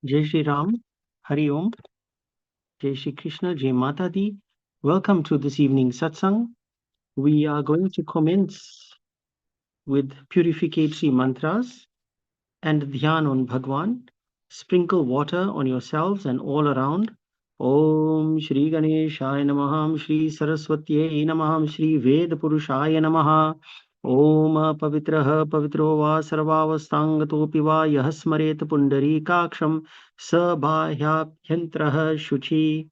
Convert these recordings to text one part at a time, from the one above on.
Jai Shri Ram, Hari Om, Jai Shri Krishna, Jai Mata Di. Welcome to this evening satsang. We are going to commence with purificatory mantras and dhyan on Bhagwan. Sprinkle water on yourselves and all around. Om Shri Ganeshaya Namah, Shri Saraswatyai Namah, Shri Ved Purushaya Namah. Om Pavitrah Pavitro Va Sarvavastangatopi Va Yah Smaret Pundarikaksham Sabhahyabhyantrah Shuchi.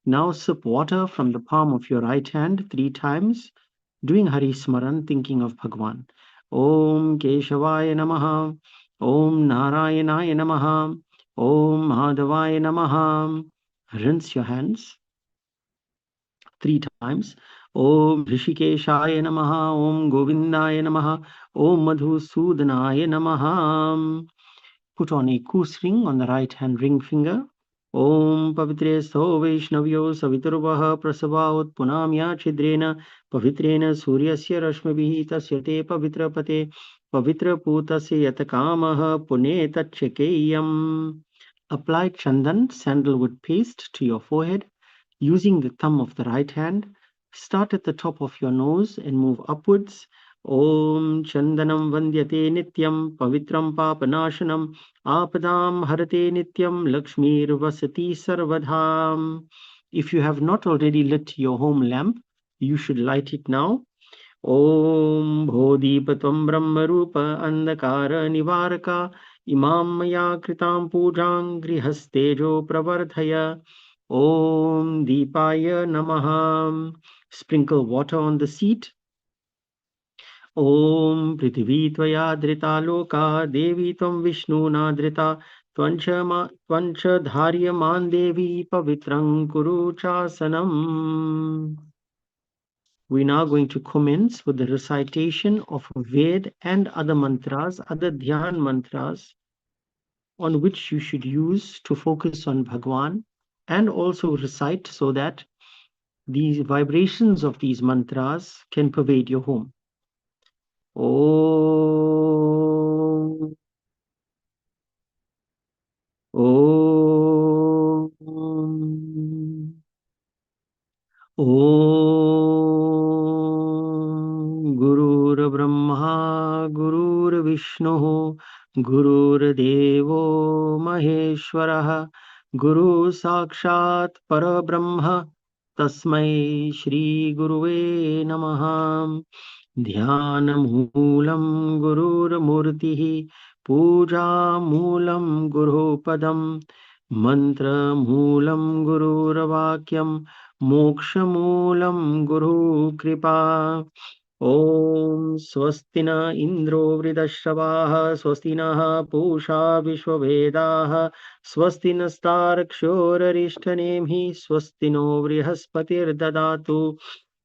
Now sip water from the palm of your right hand 3 times, doing Hari Smaran, thinking of Bhagwan. Om Keshavaya Namaha, Om Narayanaya Namaha, Om Madhavaya Namaha. Rinse your hands 3 times. Om Rishikeshaya Namaha, Om Govindaya Namaha, Om Madhusudanaya Namaha. Put on a goose ring on the right hand ring finger. Om Pavitre Sto Vaishnavyo Saviturvaha Prasavaut Punamya Chidrena Pavitrena Suryasya Rashmibihi Tasya Te Pavitra Pate Pavitra Putasya Yatakamaha Pune Tachekeyam. Apply Chandan sandalwood paste to your forehead using the thumb of the right hand. Start at the top of your nose and move upwards. Om Chandanam Vandyate Nityam Pavitram Papanashanam Apadam Harate Nityam Lakshmir Vasati Sarvadham. If you have not already lit your home lamp, you should light it now. Om Bodhipatam Brahma Rupa Andakara Nivaraka Imam Maya Kritam Pujang Grihastejo Pravardhaya. Om Deepaya Namaha. Sprinkle water on the seat. Om Prithvi Tvaya Drita Loka Devi Tvam Vishnu Nadrita Tvancha Dharyaman Devi Pavitrang Kuru Chasanam. We're now going to commence with the recitation of Ved and other mantras, other dhyan mantras, on which you should use to focus on Bhagwan and also recite so that these vibrations of these mantras can pervade your home. Om. Om. Om Gurur Brahma Gurur Vishnu Gurur Devo Maheshwarah Guru Sakshat Parabrahma Tasmai Shri Guruve Namaha. Dhyanamoolam Gururmurtihi Poojamulam Gurupadam Mantramoolam Gururvakyam Mokshamoolam Guru Kripa. Om Swastina Indro Vridashavaha Swastinaha Pusha Vishwavedaha Swastinastarakshorarishtanemhi Swastino Vrihaspatirdadatu Dadatu.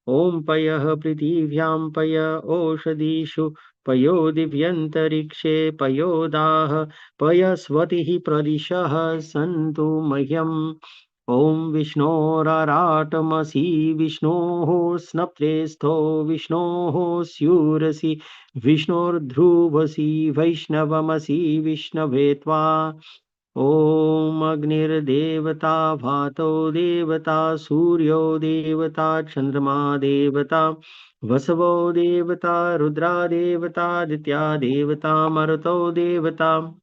Om Payah Prithivyam Paya Oshadishu Payo Divyantarikshe Payodah Payasvatihi Pradishaha Santu Mahyam. Om Vishnoratamasi Vishnoho Snaptresto Vishnoho Syurasi Vishnordhruvasi Vaishnavamasi Vishnavetva. Om Agnir Devata Bhato Devata Suryo Devata Chandrama Devata Vasavo Devata Rudra Devata Ditya Devata Maruto Devata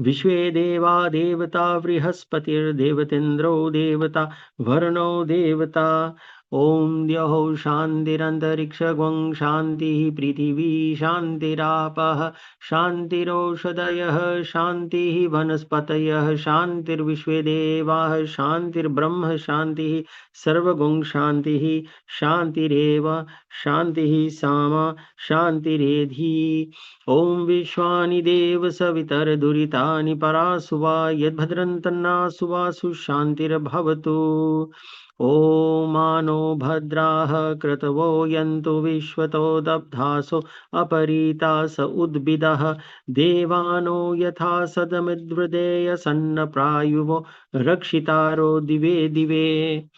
Vishwe Deva Devata Vrihaspatir Devatindro Devata Varno Devata. Om Dyaho Shantirantariksha Gwang Shanti Prithivi Shantirapah Shantiroshadayah Shanti Vanaspatayah Shantir Vishwe Devah Shantir Brahma Shanti Sarvagong Shanti Shantireva Shanti Sama Shantiredhi. Om Vishwani Dev Savitar Duritani Parasuva Yadbhadrantanna Suvasu Shantir Bhavatu. Om Mano Bhadraha Kratavo Yantu Vishwato Dabdhaso Aparita Sa Udbidaha Devano Yatha Sadamidvradeya Sanna Prayuvo Rakshitaro Dive Dive.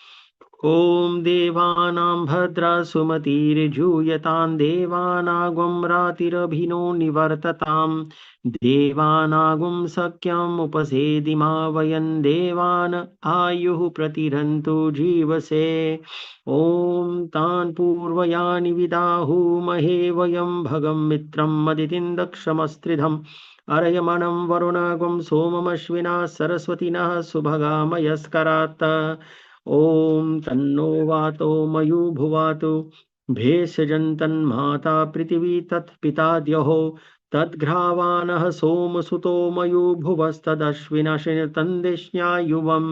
ॐ देवानां भद्रा सुमतिर्जूयतां देवानागुं रातिरभिनो निवर्तताम् देवानागुं सख्यम् उपसेदिमा वयं देवान् आयुः प्रतिरन्तु जीवसे ॐ तान् पूर्वयानि विदाहुमहे वयं भगं मित्रं मदितिं दक्षमस्त्रिधम् अर्यमणं वरुणगुं सोममश्विना सरस्वतिनः सुभगामयस्करात् ॐ तन्नो वातो मयुभुवातु भेषजन्तन्माता पृथिवी तत्पिता द्यौः तद्घ्रावाणः सोमसुतो मयुभुवस्तदश्विनशितन्दिष्ण्यायुवम्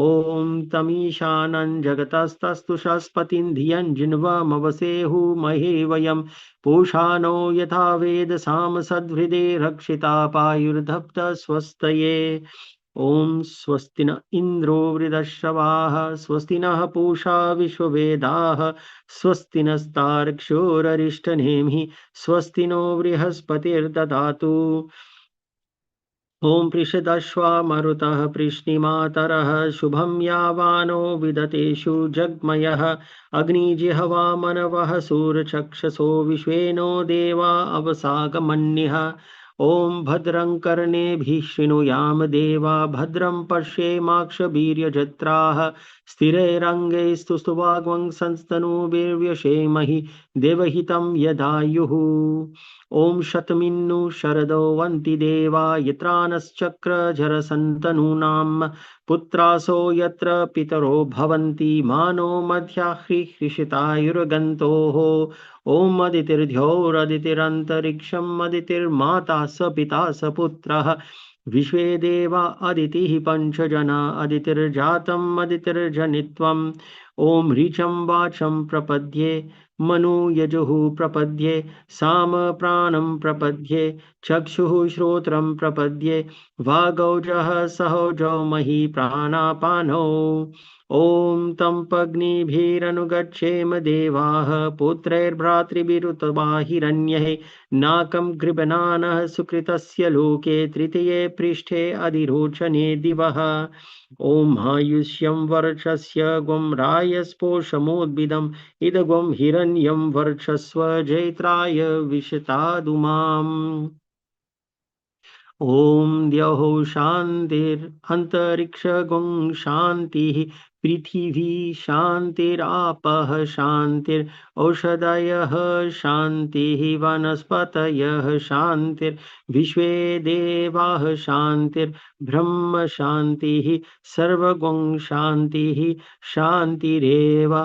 ॐ तमीशानं जगतस्तस्तु शस्पतिं धियं जिन्वमवसेहुमहे वयं पूषा नो यथा वेद सामसद्हृदे रक्षिता पायुर्धप्त स्वस्तये ॐ स्वस्ति न इन्द्रो वृधश्रवाः स्वस्ति नः पूषा विश्ववेदाः स्वस्ति नस्तार्क्ष्योररिष्टनेमिः स्वस्ति नो बृहस्पतिर्ददातु ॐ पृषदश्वा मरुतः पृश्निमातरः शुभं यावानो विदतेषु जग्मयः अग्निजिह्वा मनवः सूरचक्षसो विश्वेनो देवा अवसागमन्यः ॐ भद्रं कर्णेभिः शृणुयाम देवा भद्रं पश्येमाक्षवीर्यजत्राः स्थिरैरङ्गैस्तुष्टुवाग्वंसंस्तनूभिर्व्यशेमहि देवहितं यदायुः ॐ शतमिन्नु शरदो वन्ति देवा यत्रानश्चक्रजरसन्तनूनां पुत्रासो यत्र पितरो भवन्ति मानो मध्याह्रिहृषितायुर्गन्तोः ॐ अदितिर्ध्योरदितिरन्तरिक्षम् अदितिर्माता स पिता स पुत्रः विश्वे देवा अदितिः पञ्चजना अदितिर्जातम् अदितिर्जनित्वम् ॐ ऋचं वाचं प्रपद्ये मनु यजुः प्रपद्ये साम प्राणं प्रपद्ये चक्षुः श्रोत्रं प्रपद्ये वागौजः सहोजौ मही प्राणापानौ ॐ तं पग्निभिरनुगच्छेम देवाः पुत्रैर्भ्रातृभिरुतवा हिरण्यैः नाकं गृभनानः सुकृतस्य लोके तृतीये पृष्ठे अधिरोचने दिवः ॐ आयुष्यं वर्षस्य गुं रायस्पोषमोद्भिदम् इदगुं हिरण्यं वर्षस्व जैत्राय विशतादुमाम् ॐ द्यौः शान्तिरन्तरिक्षगुं शान्तिः पृथिवी शान्तिरापः शान्तिरौषधयः शान्तिः वनस्पतयः शान्तिर्विश्वे देवाः शान्तिर्ब्रह्म शान्तिः सर्वगुं शान्तिः शान्तिरेव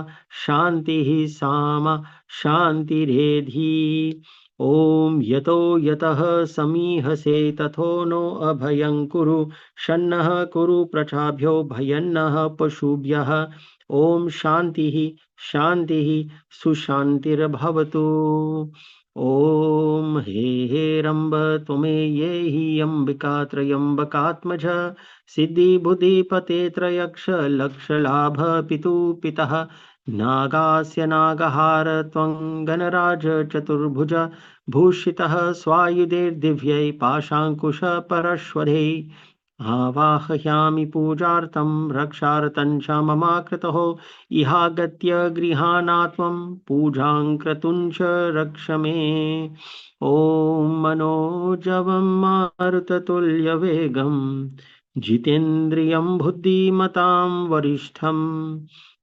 शान्तिः सामा शान्तिरेधि ॐ यतो यतः समीहसे तथो नो अभयं कुरु शन्नः कुरु प्रजाभ्यो भयन्नः पशुभ्यः ॐ शान्तिः शान्तिः सुशान्तिर्भवतु ॐ हे रम्ब त्वमे ये हि अम्बिका त्रयम्बकात्मज सिद्धिबुद्धिपते त्रयक्ष लक्षलाभ पितुः नागास्य नागहार त्वं गणराज चतुर्भुज भूषितः स्वायुधैर्दिव्यै पाशाङ्कुशपरश्वधैः आवाहयामि पूजार्थं रक्षार्थं च ममाकृतः इहागत्य गृहाणात्वं पूजां क्रतुं च रक्ष मे ॐ मनोजवं मारुततुल्यवेगं जितेन्द्रियं बुद्धिमतां वरिष्ठं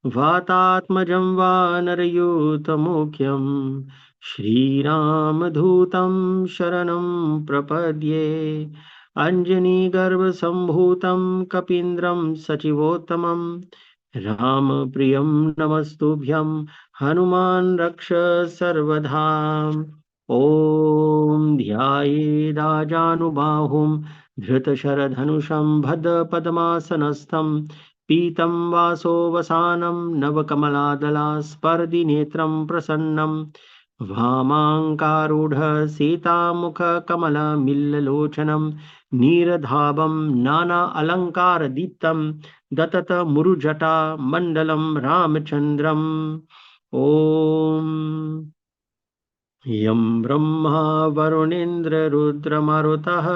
वातात्मजं वानरयूतमुख्यं श्रीरामदूतं शरणं प्रपद्ये अञ्जनीगर्भसम्भूतं कपीन्द्रं सचिवोत्तमं रामप्रियं नमस्तुभ्यं हनुमान् रक्ष सर्वदा ॐ ध्यायेदाजानुबाहुं धृतशरधनुषं भद्रपद्मासनस्थं पीतं वासोवसानं नवकमलादलास्पर्धिनेत्रं प्रसन्नं वामाङ्कारूढ सीतामुखकमलमिल्ललोचनं नीरधावं नाना अलङ्कारदीप्तं दततमुरुजटा मण्डलं रामचन्द्रम् ॐ यं ब्रह्मा वरुणेन्द्ररुद्रमरुतः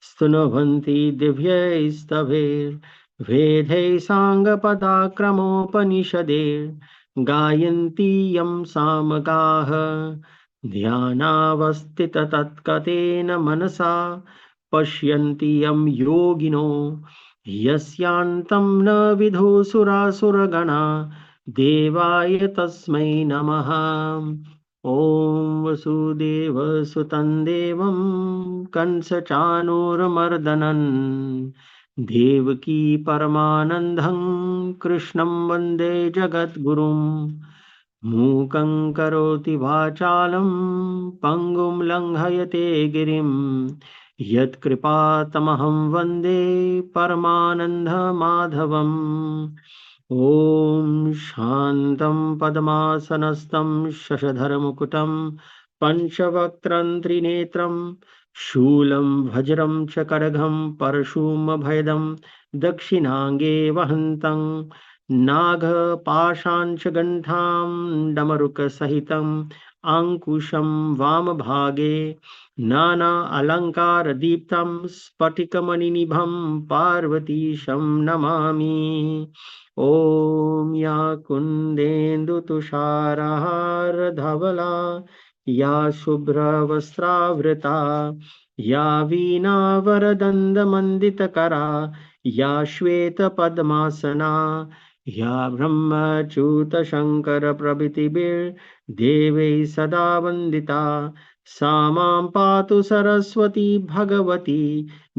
स्तुवन्ति दिव्यैस्तवैः वेदै साङ्गपदाक्रमोपनिषदे गायन्ति यं सामगाः ध्यानावस्थिततत्कतेन मनसा पश्यन्ति यं योगिनो यस्यान्तं न विदुसुरासुरगणा देवाय तस्मै नमः। ॐ वसुदेवसुतं देवं कंसचाणूरमर्दनम् देवकी परमानन्दं कृष्णं वन्दे जगद्गुरुम्। मूकं करोति वाचालं पङ्गुं लङ्घयते गिरिं यत्कृपातमहं वन्दे परमानन्दमाधवम्। ॐ शान्तं पद्मासनस्थं शशधरमुकुटं पञ्चवक्त्रं त्रिनेत्रं शूलं वज्रं च खड्गं परशुमभयदं दक्षिणाङ्गे वहन्तं नागपाशाञ्चगण्ठां डमरुकसहितम् अङ्कुशं वामभागे नाना अलङ्कारदीप्तं स्फटिकमणिनिभं पार्वतीशं नमामि। ॐ या कुन्देन्दुतुषारहारधवला या शुभ्रवस्त्रावृता या वीणावरदण्डमण्डितकरा या श्वेतपद्मासना या ब्रह्मच्युतशङ्करप्रभृतिभिर्देवैः सदा वन्दिता सा मां पातु सरस्वती भगवती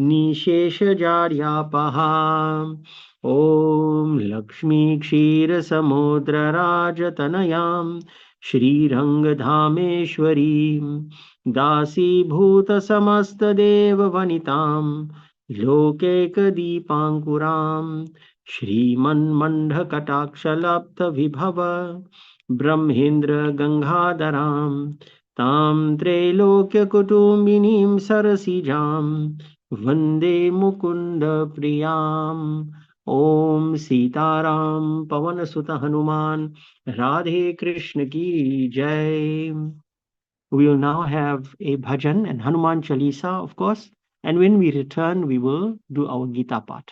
निशेषजाड्यापहा। ॐ लक्ष्मी क्षीरसमुद्रराजतनयां श्रीरङ्गधामेश्वरीं दासीभूतसमस्तदेववनितां लोकैकदीपाङ्कुरां श्रीमन्मण्डकटाक्षलब्धविभव ब्रह्मेन्द्रगङ्गाधरां तां त्रैलोक्यकुटुम्बिनीं सरसिजां वन्दे मुकुन्दप्रियाम्। ओम सीताराम पवन सुत हनुमान राधे कृष्ण की जय। We will now have a bhajan and Hanuman Chalisa, of course, and when we return we will do our Gita Path.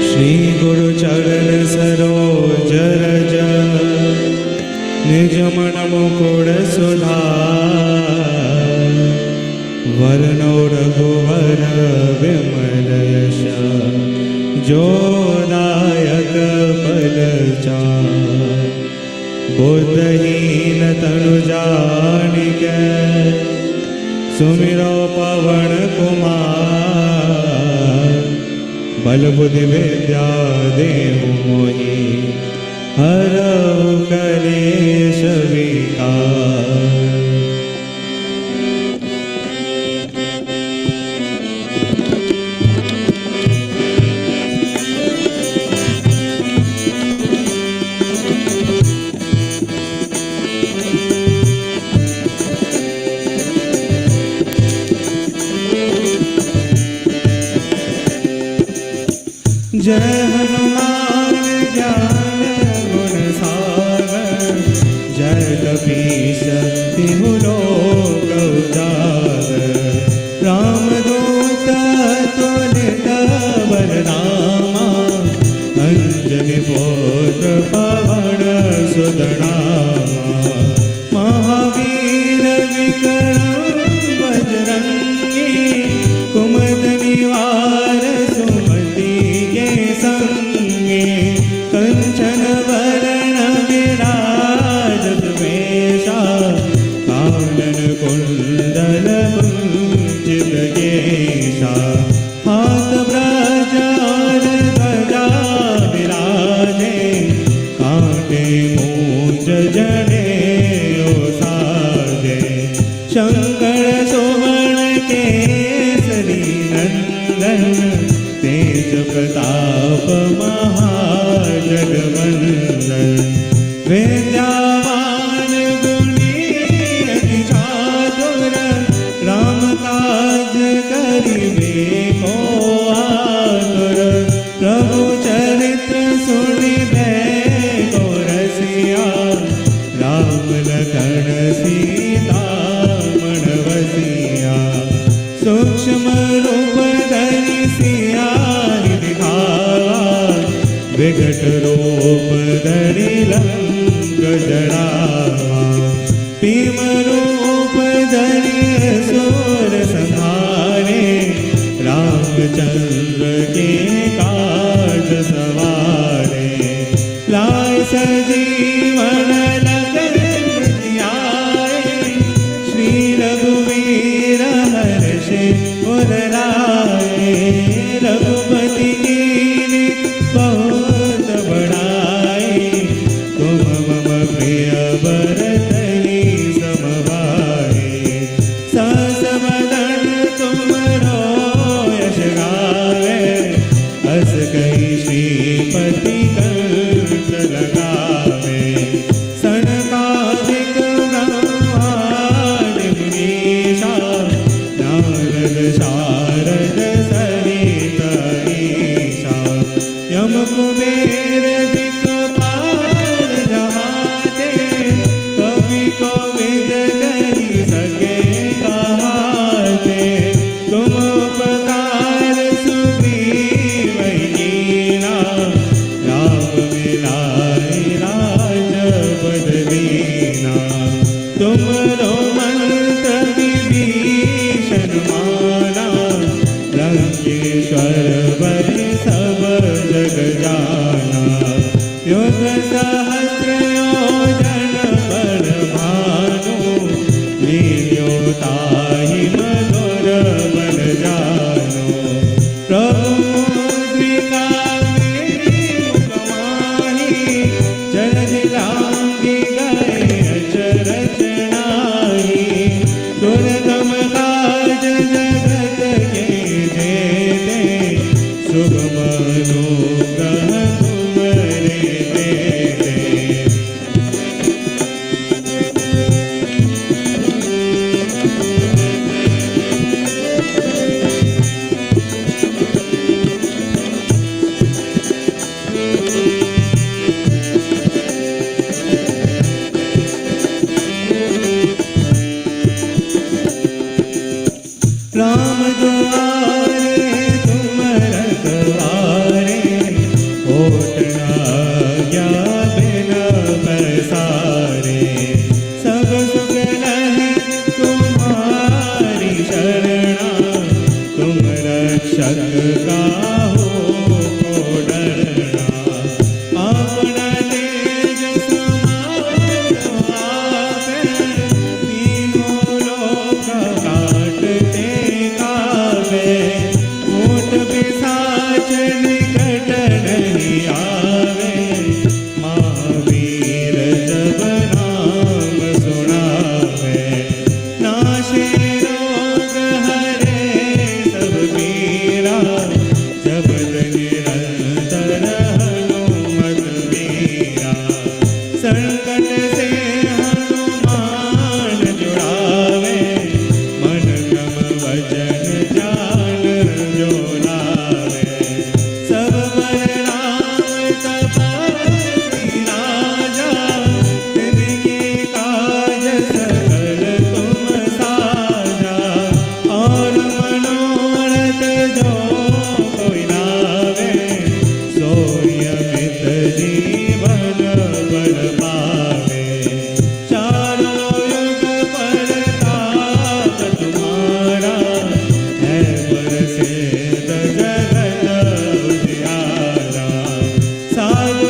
Shri गुरु चरण सरोज रज निज मन मुकुर सुधार वरनो रघुवर विमल यश जोदायक फल चार बुद्धहीन तनु जानिके सुमिरो पवन कुमार बल बुद्धि विद्या देहु मोहि हरहु कलेश विकार। जय हनुमान ज्ञान गुण सागर जय कपीस तिहु लोक उजागर रामदूत तुलित बलरामा अंजनी पुत्र पवन सुत नामा महावीर विक्रम बजरंगी कुमद निवार सुमति के संग विकट रूप धरि लंक जड़ावा, भीम रूप धरि असुर संहारे, रामचंद्र के काज सवारे। लाए सजीवन लखन जियाए, श्री रघुवीर हर्षि उर लाए। रघुपति कीन्हि बहुत बड़ाई, तुम मम प्रिय भरतहि सम भाई। सहस बदन तुमरो यश गावे, अस कहि श्रीपति कंठ लगावे। सनकादिक ब्रह्मादि मुनीसा, नारद शारद सहित ईसा। यम कुबेर दिक्पाल जहाते, कवि कोविद कहि सके कहाते। तुम उपकार सुग्रीव कीना, राम मिलाइ राजपद दीना। तुमरो मंत्र विभीषण माना, लंकेश्वर वै सब जग जाना। युग सहस्र योजन पर भानु, लील्यो ताहि मधुर बल जानो। प्रभु मुद्रिका मेरी मुख माहि, जलधि लांघि गए अचरज नाही। दुर्गम काज जगत के जेते, सुगम अनुग्रह तुमरे तेते। राम दुआरे तुम रखवारे, होत न आज्ञा बिन पैसारे। सब सुख लहै तुम्हारी शरणा, तुम रक्षक काहू को डरना। अपना तेज समारो आपै, तीनों लोक काटते काबे। ऊँट पिशाच निकट नहीं आवे, महावीर जब नाम सुनावे। नाशे रोग हरे सब पीरा, जपत निरंतर हनुमत वीरा। संकट से हनुमान जुड़ावे, मन क्रम वचन ध्यान जो लावे। सब पर राम तपस्वी राजा, तिनके काज सकल तुम साजा। और मनोरथ जो कोई लावे, सोई अमित जीवन बल पावे। चारों युग परताप तुम्हारा, है प्रसिद्ध जगत उजियारा। साधु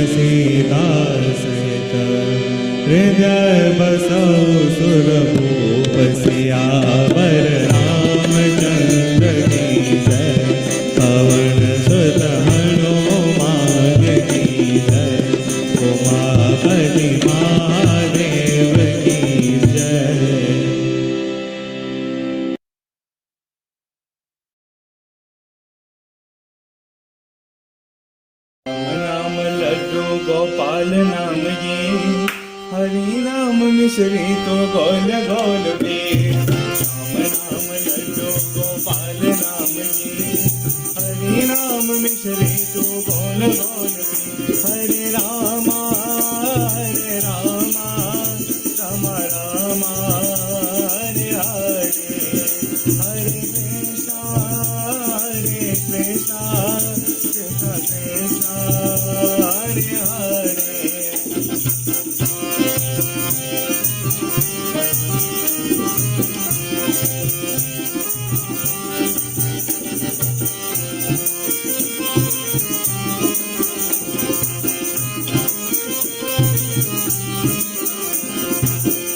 सीता सहित हृदय बसौ सुरभूप सियावर रामचंद्र की जय। पवन सुत हनुमान की जय। उमापति महादेव की जय। नाम लड्डू गोपाल नाम ये, हरि नाम मिश्री तो गोल गोल पे। राम नाम लड्डू गोपाल नाम ये, हरि नाम मिश्री तो गोल गोल पे। हरे रामा रामा रामा हरे हरे, हरे कृष्णा कृष्णा कृष्णा हरे हरे।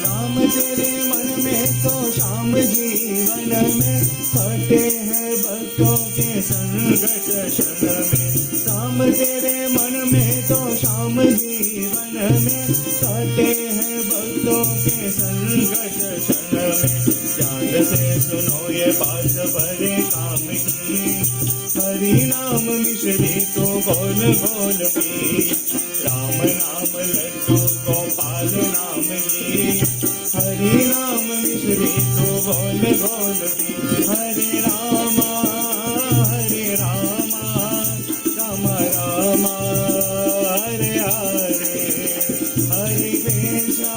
राम तेरे मन में तो श्याम जीवन में कटे हैं भक्तों के संकट क्षण में। राम तेरे मन में तो श्याम जीवन में कटे हैं भक्तों के संकट क्षण में। ध्यान से सुनो ये बात बड़े काम की, हरि नाम मिश्री तो गोल गोल पी। राम नाम लड्डू गोपाल नाम ये, हरि नाम मिश्री तो गोल गोल पी। हरे रामा राम रामा हरे हरे, हरे कृष्णा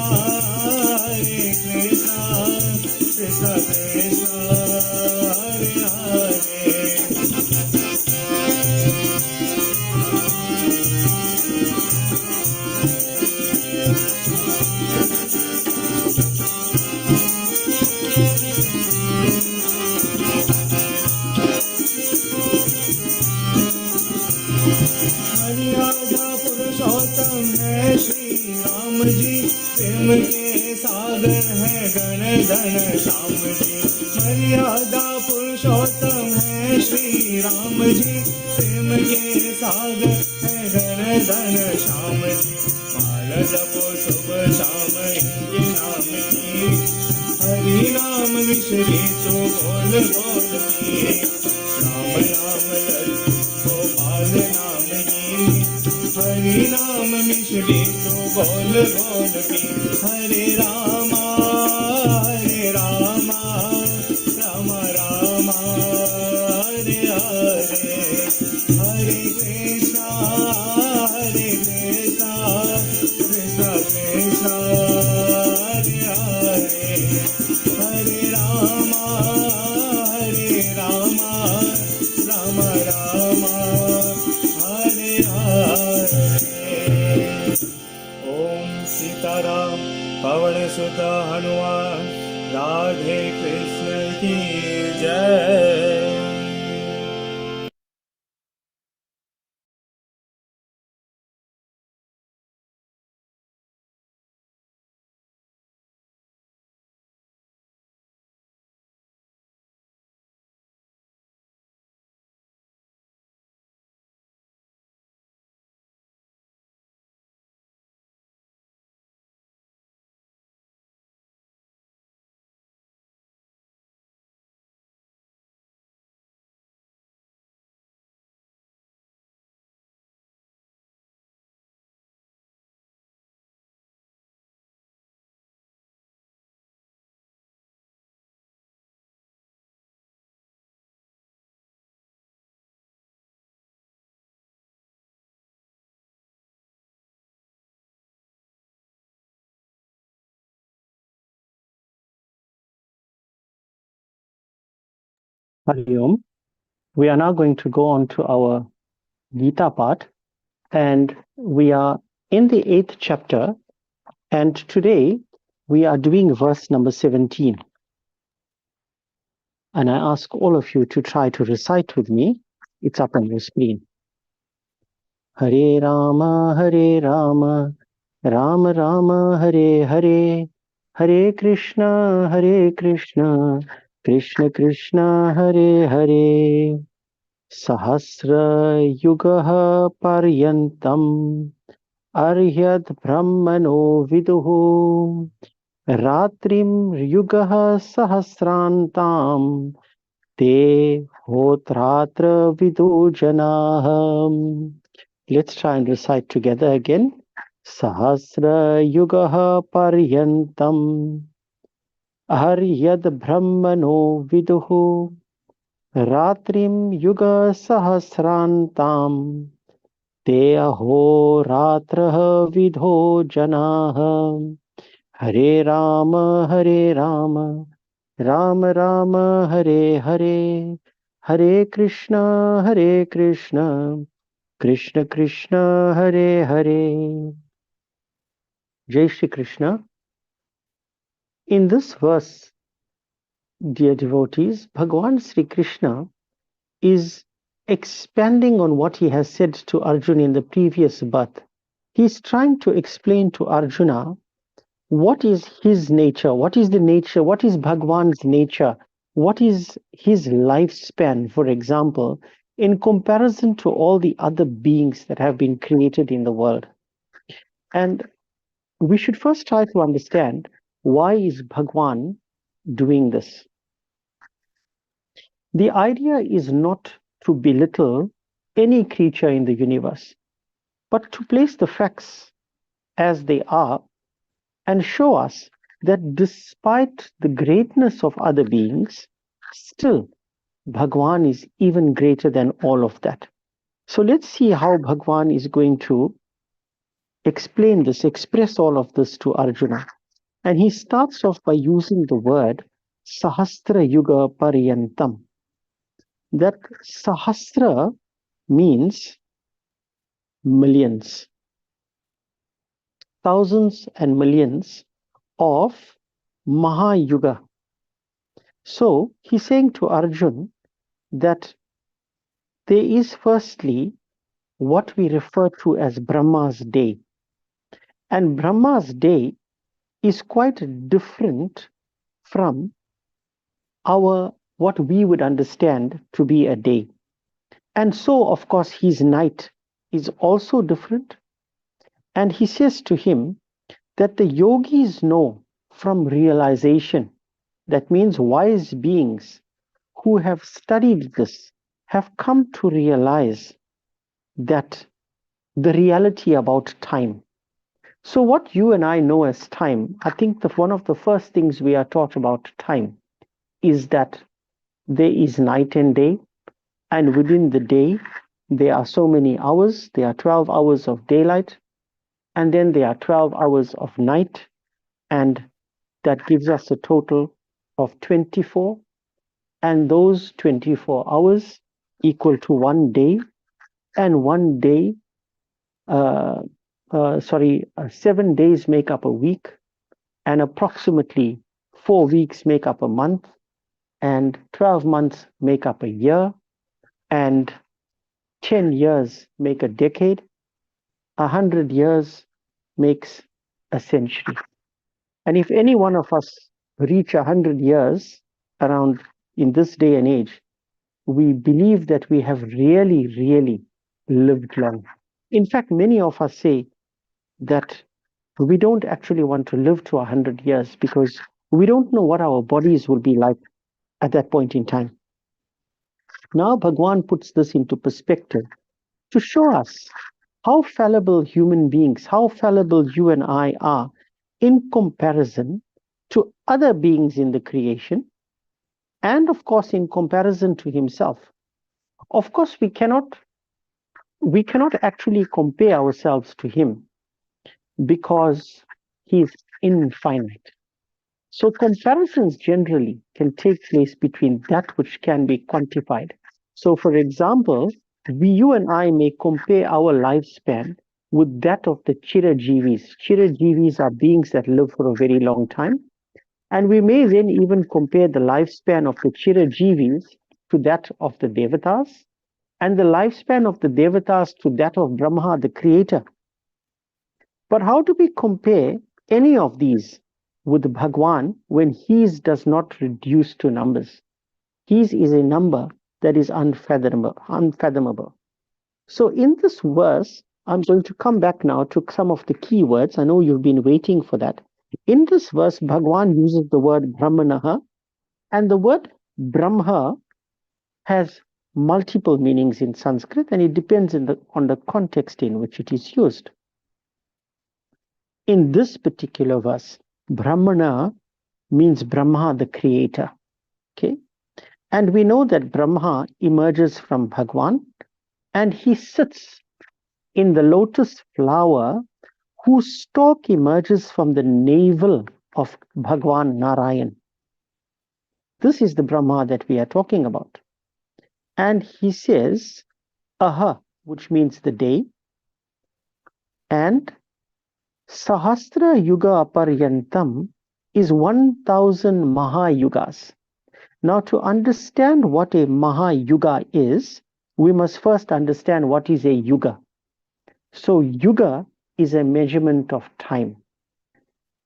कृष्णा कृष्णा हरे हरे। मर्यादा पुरुषोत्तम है श्री राम जी, प्रेम के सागर है गण धन श्याम जी। मर्यादा पुरुषोत्तम है श्री राम जी, प्रेम के सागर है गण धन श्याम जी। माल जपो सुबह शाम इनके नाम की, हरि नाम मिश्री तो गोल गोल की। राम नाम लड्डू गोपाल नाम की, हरि नाम मिश्री तो गोल गोल की। हरे रामा राम रामा हरे हरे, हरे कृष्णा कृष्णा कृष्णा हरे हरे, हरे रामा राम हरे हरे। ओम सीताराम पवन सुत हनुमान राधे कृष्ण की जय। Hari Om. We are now going to go on to our Gita part, and we are in the 8th chapter, and today we are doing verse number 17. And I ask all of you to try to recite with me. It's up on your screen. Hare Rama, Hare Rama, Rama Rama, Hare Hare, Hare Krishna, Hare Krishna, Krishna Krishna, Hare Hare. Sahasra Yugaha Paryantam Arhyad Brahmano Viduhu Ratrim Yugaha Sahasrantam Te Hotratra Vidu Janaham. Let's try and recite together again. Sahasra Yugaha Paryantam Aryad Brahmano Viduhu Ratrim Yuga Sahasrantam Te Ahoratrah Vidho Janah Hare Rama Hare Rama Rama Rama Hare Hare Hare Krishna Krishna Krishna Hare Hare. Jai Shri Krishna. In this verse, dear devotees, Bhagavan Sri Krishna is expanding on what he has said to Arjuna in the previous birth. He's trying to explain to Arjuna what is his nature, what is the nature, what is Bhagavan's nature, what is his lifespan, for example, in comparison to all the other beings that have been created in the world. And we should first try to understand why is Bhagavan doing this. The idea is not to belittle any creature in the universe, but to place the facts as they are and show us that despite the greatness of other beings, still Bhagwan is even greater than all of that. So let's see how Bhagwan is going to explain this, express all of this to Arjuna. And he starts off by using the word Sahasra Yuga Paryantam. That Sahasra means millions, thousands and millions of Mahayuga. So he's saying to Arjun that there is firstly what we refer to as Brahma's day. And Brahma's day is quite different from our what we would understand to be a day. And so, of course, his night is also different. And he says to him that the yogis know from realization, that means wise beings who have studied this have come to realize that the reality about time. So what you and I know as time, I think that one of the first things we are taught about time is that there is night and day, and within the day there are so many hours. There are 12 hours of daylight, and then there are 12 hours of night, and that gives us a total of 24, and those 24 hours equal to one day, and one day 7 days make up a week, and approximately 4 weeks make up a month, and 12 months make up a year, and 10 years make a decade, 100 years makes a century. And if any one of us reach 100 years around in this day and age, we believe that we have really, really lived long. In fact, many of us say that we don't actually want to live to 100 years because we don't know what our bodies will be like at that point in time. Now, Bhagwan puts this into perspective to show us how fallible human beings, how fallible you and I are in comparison to other beings in the creation, and of course, in comparison to himself. Of course, we cannot actually compare ourselves to him because he is infinite. So comparisons generally can take place between that which can be quantified. So for example, you and I may compare our lifespan with that of the Chirajivis. Chirajivis are beings that live for a very long time. And we may then even compare the lifespan of the Chirajivis to that of the Devatas and the lifespan of the Devatas to that of Brahma, the creator. But how do we compare any of these with Bhagwan when his does not reduce to numbers? His is a number that is unfathomable. So in this verse, I'm going to come back now to some of the key words. I know you've been waiting for that. In this verse, Bhagwan uses the word Brahmanaha, and the word Brahma has multiple meanings in Sanskrit, and it depends on the context in which it is used. In this particular verse, Brahmana means Brahma, the creator. Okay, and we know that Brahma emerges from Bhagwan, and he sits in the lotus flower whose stalk emerges from the navel of Bhagwan Narayan. This is the Brahma that we are talking about. And he says, Aha, which means the day, and Sahasra Yuga Aparyantam is 1000 Mahayugas. Now, to understand what a Mahayuga is, we must first understand what is a Yuga. So, Yuga is a measurement of time.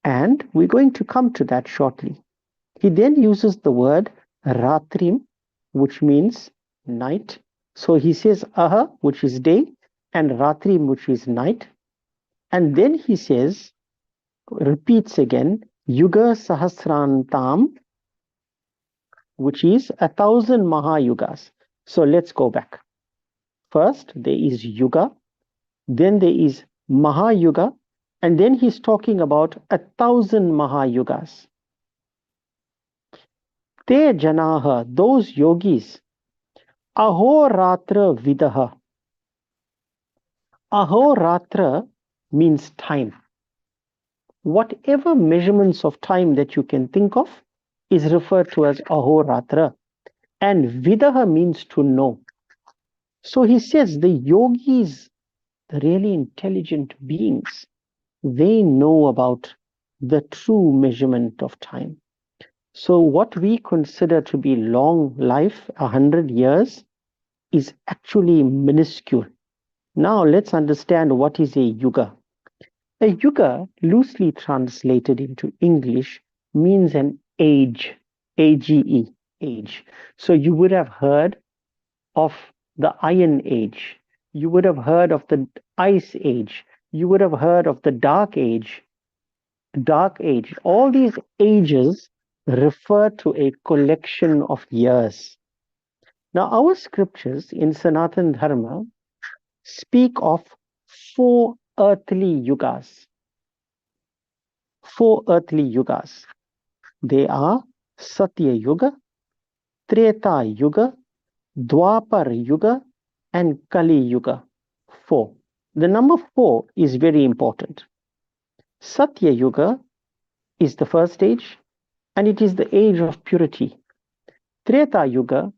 And we're going to come to that shortly. He then uses the word Ratrim, which means night. So he says Aha, which is day, and Ratrim, which is night. And then he says, repeats again, Yuga Sahasrantam, which is 1000 Mahayugas. So let's go back. First, there is Yuga, then there is Mahayuga, and then he's talking about 1000 Mahayugas. Te janaha, those yogis, ahoratra vidaha. Ahoratra means time. Whatever measurements of time that you can think of is referred to as ahoratra. And vidaha means to know. So he says the yogis, the really intelligent beings, they know about the true measurement of time. So what we consider to be long life, 100 years, is actually minuscule. Now let's understand what is a yuga. A yuga, loosely translated into English, means an age, A-G-E, age. So you would have heard of the Iron Age. You would have heard of the Ice Age. You would have heard of the Dark Age. Dark Age. All these ages refer to a collection of years. Now, our scriptures in Sanatana Dharma speak of 4 earthly yugas. 4 earthly yugas. They are Satya Yuga, Treta Yuga, Dwapar Yuga, and Kali Yuga. 4. The number 4 is very important. Satya Yuga is the first age, and it is the age of purity. Treta Yuga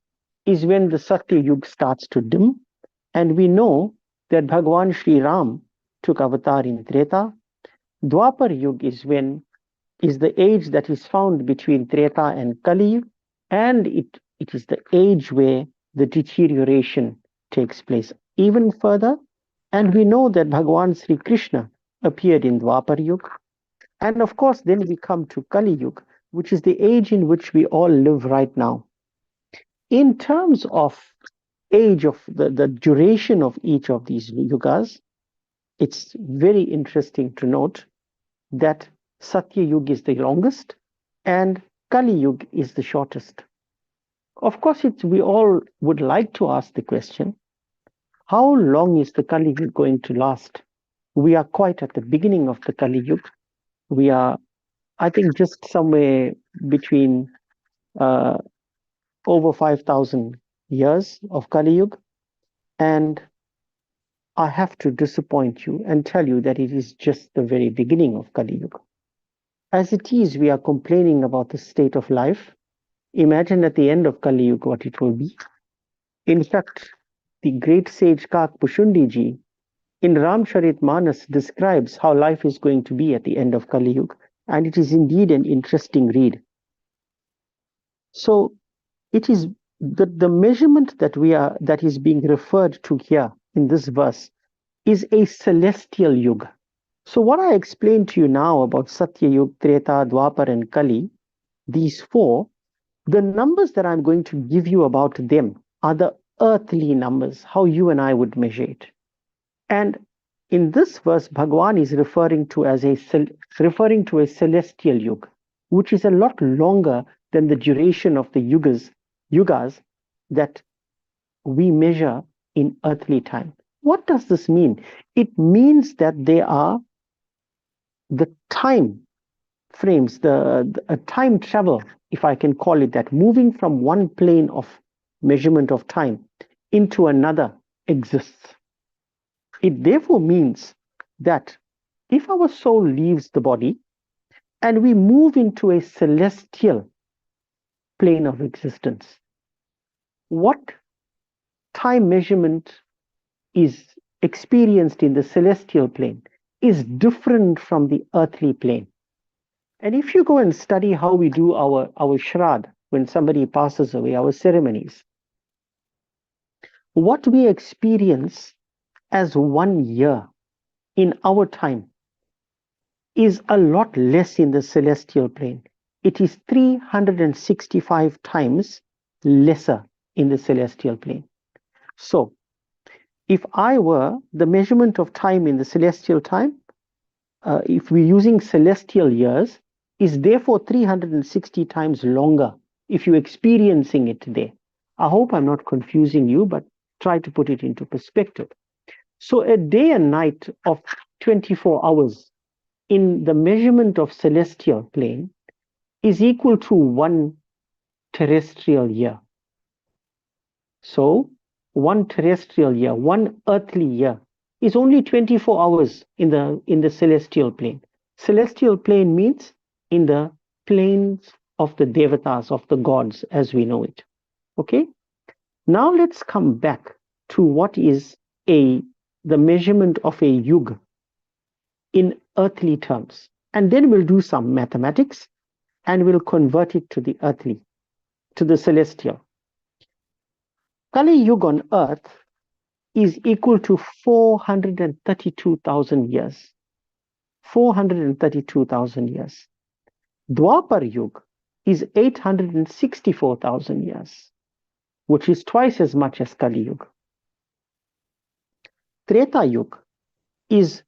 is when the Satya Yuga starts to dim, and we know that Bhagwan Sri Ram took avatar in Treta. Dwapar Yuga is the age that is found between Treta and Kali Yuga, and it is the age where the deterioration takes place even further. And we know that Bhagwan Sri Krishna appeared in Dwapar Yuga. And of course, then we come to Kali Yuga, which is the age in which we all live right now. In terms of age of the duration of each of these yugas, it's very interesting to note that Satya Yuga is the longest and Kali Yuga is the shortest. Of course, we all would like to ask the question, how long is the Kali Yuga going to last? We are quite at the beginning of the Kali Yuga. We are, I think, just somewhere between over 5,000 years of Kali Yuga. And I have to disappoint you and tell you that it is just the very beginning of Kali Yuga. As it is, we are complaining about the state of life. Imagine at the end of Kali Yuga what it will be. In fact, the great sage Kak Pushundi ji in Ramcharitmanas describes how life is going to be at the end of Kali Yuga, and it is indeed an interesting read. So it is the measurement that is being referred to here in this verse is a celestial yuga. So what I explained to you now about Satya Yuga, Treta, Dwapar, and Kali, these four, the numbers that I'm going to give you about them are the earthly numbers, how you and I would measure it. And in this verse, Bhagwan is referring to a celestial yuga, which is a lot longer than the duration of the yugas that we measure in earthly time. What does this mean? It means that there are the time frames, a time travel, if I can call it that, moving from one plane of measurement of time into another exists. It therefore means that if our soul leaves the body and we move into a celestial plane of existence, what time measurement is experienced in the celestial plane is different from the earthly plane. And if you go and study how we do our shrad when somebody passes away, our ceremonies, what we experience as 1 year in our time is a lot less in the celestial plane. It is 365 times lesser in the celestial plane. So, if I were the measurement of time in the celestial time, if we're using celestial years, is therefore 360 times longer if you're experiencing it today. I hope I'm not confusing you, but try to put it into perspective. So a day and night of 24 hours in the measurement of celestial plane is equal to 1 terrestrial year. So 1 terrestrial year, 1 earthly year is only 24 hours in the celestial plane. Celestial plane means in the planes of the devatas, of the gods as we know it. Okay? Now let's come back to what is the measurement of a yuga in earthly terms. And then we'll do some mathematics and we'll convert it to the earthly, to the celestial. Kali Yuga on earth is equal to 432,000 years. 432,000 years. Dwapar Yuga is 864,000 years, which is twice as much as Kali Yuga. Treta Yuga is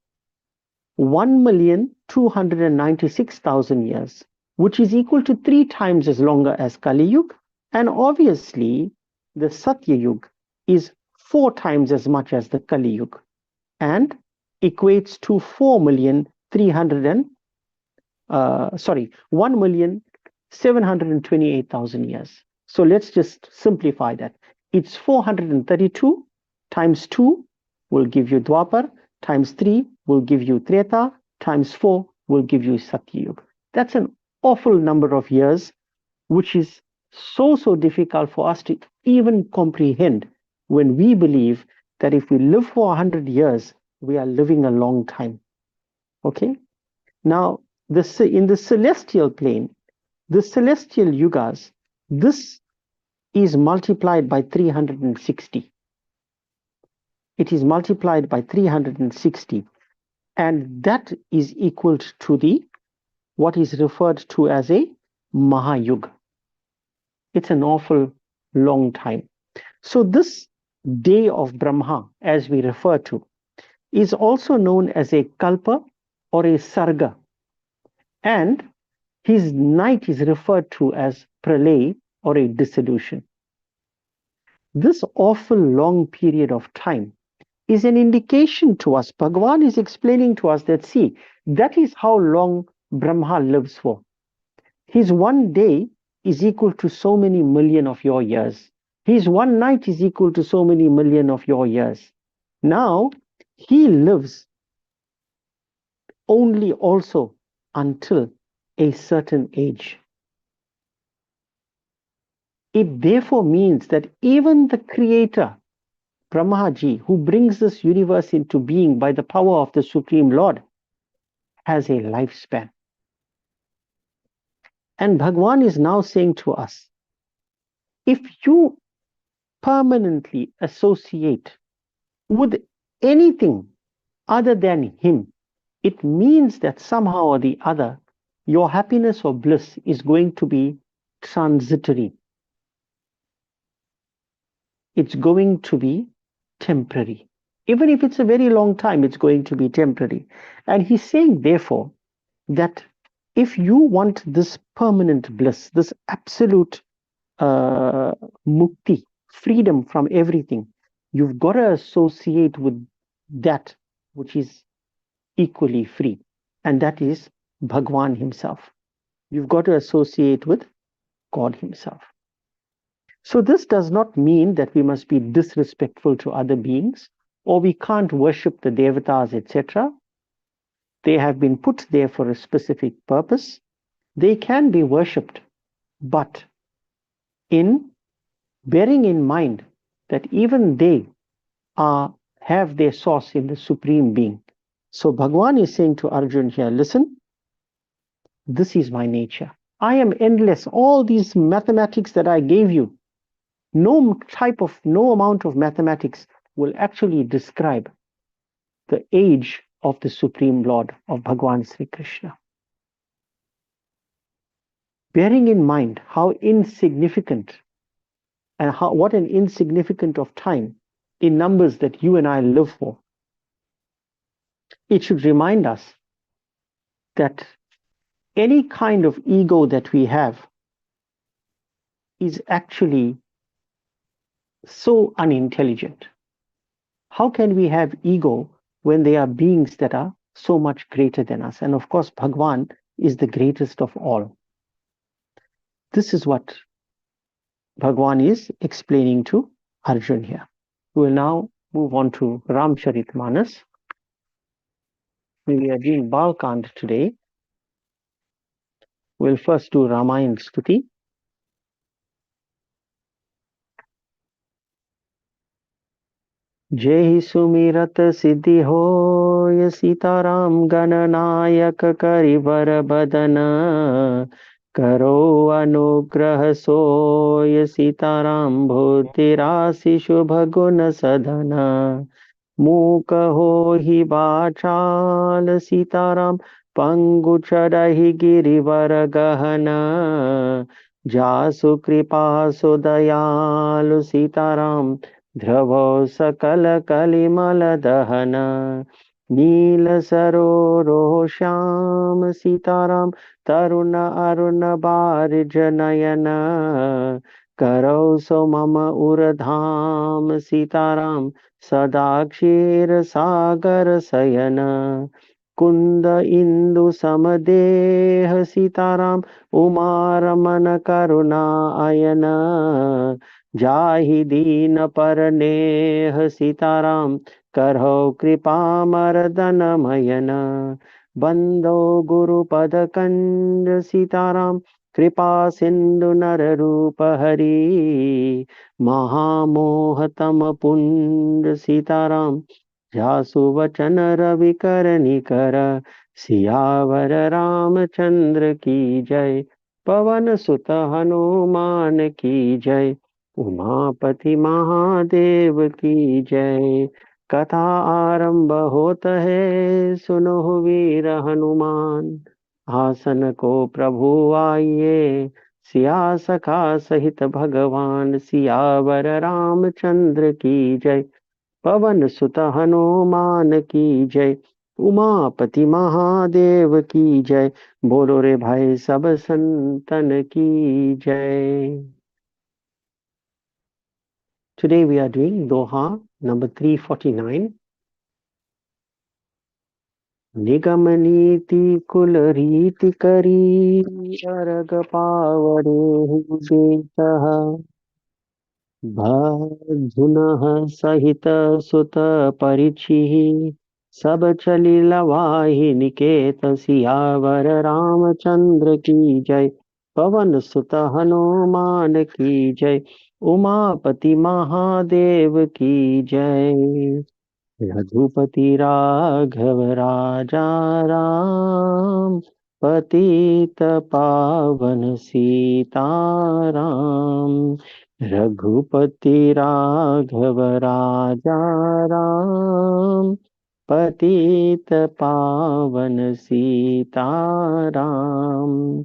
1,296,000 years, which is equal to 3 times as longer as Kali Yuga. And obviously, the Satya Yuga is 4 times as much as the Kali Yuga and equates to 1,728,000 years. So let's just simplify that. It's 432 times 2 will give you Dwapar, times 3 will give you Treta, times 4 will give you Satya Yuga. That's an awful number of years, which is so difficult for us to even comprehend when we believe that if we live for 100 years, we are living a long time. Okay? Now, in the celestial plane, the celestial yugas, this is multiplied by 360. It is multiplied by 360. And that is equal to what is referred to as a Mahayuga. It's an awful long time. So this day of Brahma, as we refer to, is also known as a Kalpa or a Sarga. And his night is referred to as Pralay or a dissolution. This awful long period of time is an indication to us. Bhagavan is explaining to us that, see, that is how long Brahma lives for. His 1 day is equal to so many million of your years. His 1 night is equal to so many million of your years. Now, he lives only also until a certain age. It therefore means that even the Creator, Brahmaji, who brings this universe into being by the power of the Supreme Lord, has a lifespan. And Bhagwan is now saying to us, if you permanently associate with anything other than Him, it means that somehow or the other, your happiness or bliss is going to be transitory. It's going to be temporary. Even if it's a very long time, it's going to be temporary. And he's saying, therefore, that if you want this permanent bliss, this absolute mukti, freedom from everything, you've got to associate with that which is equally free, and that is Bhagwan himself. You've got to associate with God himself. So this does not mean that we must be disrespectful to other beings or we can't worship the devatas, etc. They have been put there for a specific purpose. They can be worshipped, but in bearing in mind that even they have their source in the Supreme Being. So Bhagwan is saying to Arjun here, listen, this is my nature. I am endless. All these mathematics that I gave you, no amount of mathematics will actually describe the age of the Supreme Lord of Bhagwan Sri Krishna. Bearing in mind how insignificant and what an insignificant of time in numbers that you and I live for, it should remind us that any kind of ego that we have is actually so unintelligent. How can we have ego when there are beings that are so much greater than us? And of course, Bhagwan is the greatest of all. This is what Bhagwan is explaining to Arjun here. We will now move on to Ramcharitmanas. We are doing Balkand today. We'll first do Ramayan Stuti. जय सुमिरत सिद्धि होय सीताराम गणनायक करिवर बदन करो अनुग्रह सोय सीताराम बुद्धिराशि शुभ गुण सधन मूक हो ही बाचाल सीताराम पंगु चढ़हि गिरिवर गहन जासु कृपा सु दयालु सीताराम ध्रुवो सकल कलिमल दहन नील सरोरो श्याम सीताराम तरुण अरुण बारिज नयन करो सो मम उरधाम सीताराम सदा क्षीर सागर शयन कुंद इंदु समदेह सीताराम उमा रमन करुणा अयन जाहि दीन परनेह सीताराम करहो कृपा मर्दन मयन बंदो गुरुपद कंज सीताराम कृपा सिंधु नर रूप हरि महामोहतम पुंज सीताराम जासु वचन रवि कर निकर सियावर रामचंद्र की जय पवन सुत हनुमान की जय उमापति महादेव की जय कथा आरंभ होत है सुनो वीर हनुमान आसन को प्रभु आइए सिया सखा सहित भगवान सियावर रामचंद्र की जय पवन सुत हनुमान की जय उमापति महादेव की जय बोलो रे भाई सब संतन की जय. Today we are doing Doha number 349. निगम नीति कुल रीति करी अर्घ पावड़े बेतः भजुनः सहित सुत परिचिहि सब चली लवाहि निकेत सियावर रामचंद्र की जय पवन सुत हनुमान की जय उमापति महादेव की जय रघुपति राघव राजा राम पतित पावन सीताराम रघुपति राघव राजा राम, पतित पावन सीताराम।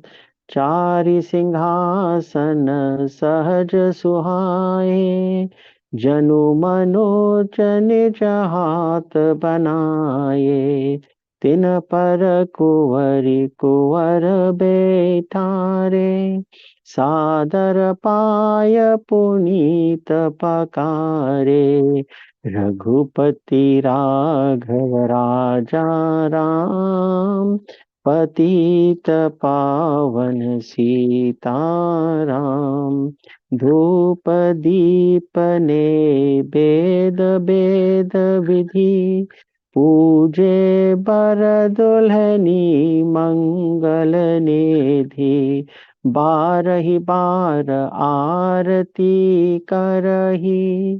चारि सिंहासन सहज सुहाए, जनु मनोजन हाथ बनाए। तिन पर कुंवरि कुंवर बैठारे, सादर पाय पुनीत पकारे। रघुपति राघव राजा राम, पतित पावन सीताराम। धूप दीप ने वेद वेद विधि, पूजे बर दुल्हनी मंगल निधि। बारहि बार आरती करही,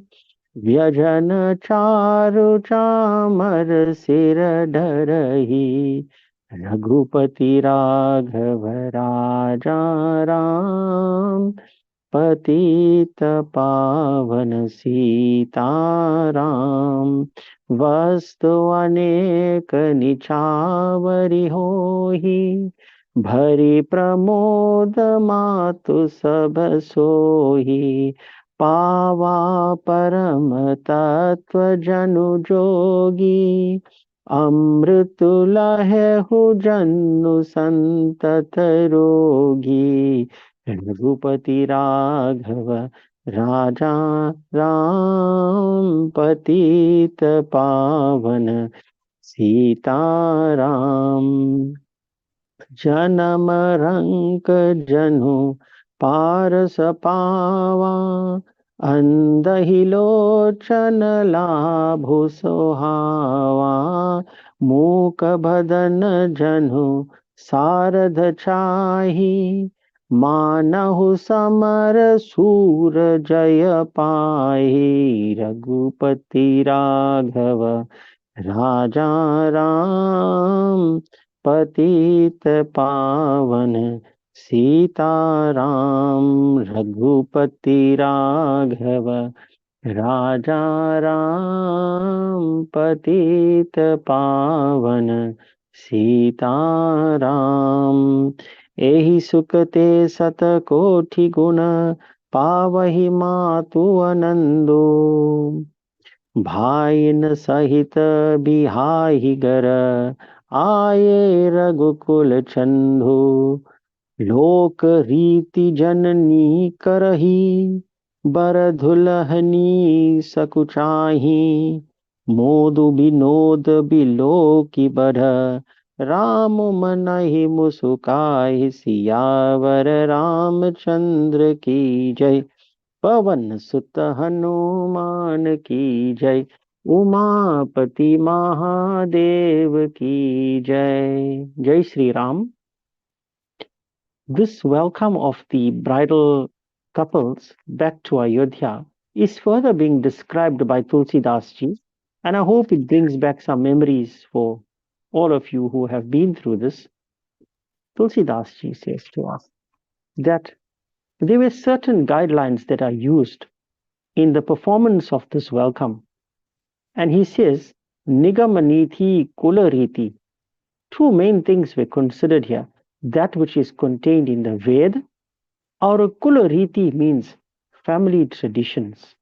व्यजन चारु चामर सिर धरही। रघुपति राघव राजा राम, पतित पावन सीताराम। वस्तु अनेक निछावरि होहि, भरी प्रमोद मातु सब सोहि। पावा परम तत्व जनु जोगी, अमृत लहु जनु संतत रोगी। रघुपति राघव राजा राम, पतित पावन सीताराम। जनम रंक जनु पारस पावा, अंधहि लोचन लाभु सोहावा। मूक बदन जनु सारद चाही, मानहु समर सूर जय पाही। रघुपति राघव राजा राम, पतित पावन सीताराम। रघुपति राघव राजा राम, पतित पावन सीताराम। एहि सुखते सत कोटि गुण, पावहि मातु आनंदो। भाइन सहित बिहाहि गर, आये रघुकुल चंदु। लोक रीति जननी करही, बर दुल्हनी सकुचाही। मोदु विनोद बिलो की बढ़, राम मनहि मुसुकाहि। सियावर रामचंद्र की जय, पवन सुत हनुमान की जय। उमापति महादेव की जय। जय Shri Ram. This welcome of the bridal couples back to Ayodhya is further being described by Tulsidas ji, and I hope it brings back some memories for all of you who have been through this. Tulsidas ji says to us that there were certain guidelines that are used in the performance of this welcome. And he says, Nigamaniti Kulariti. Two main things were considered here. That which is contained in the Ved, or Kulariti means family traditions.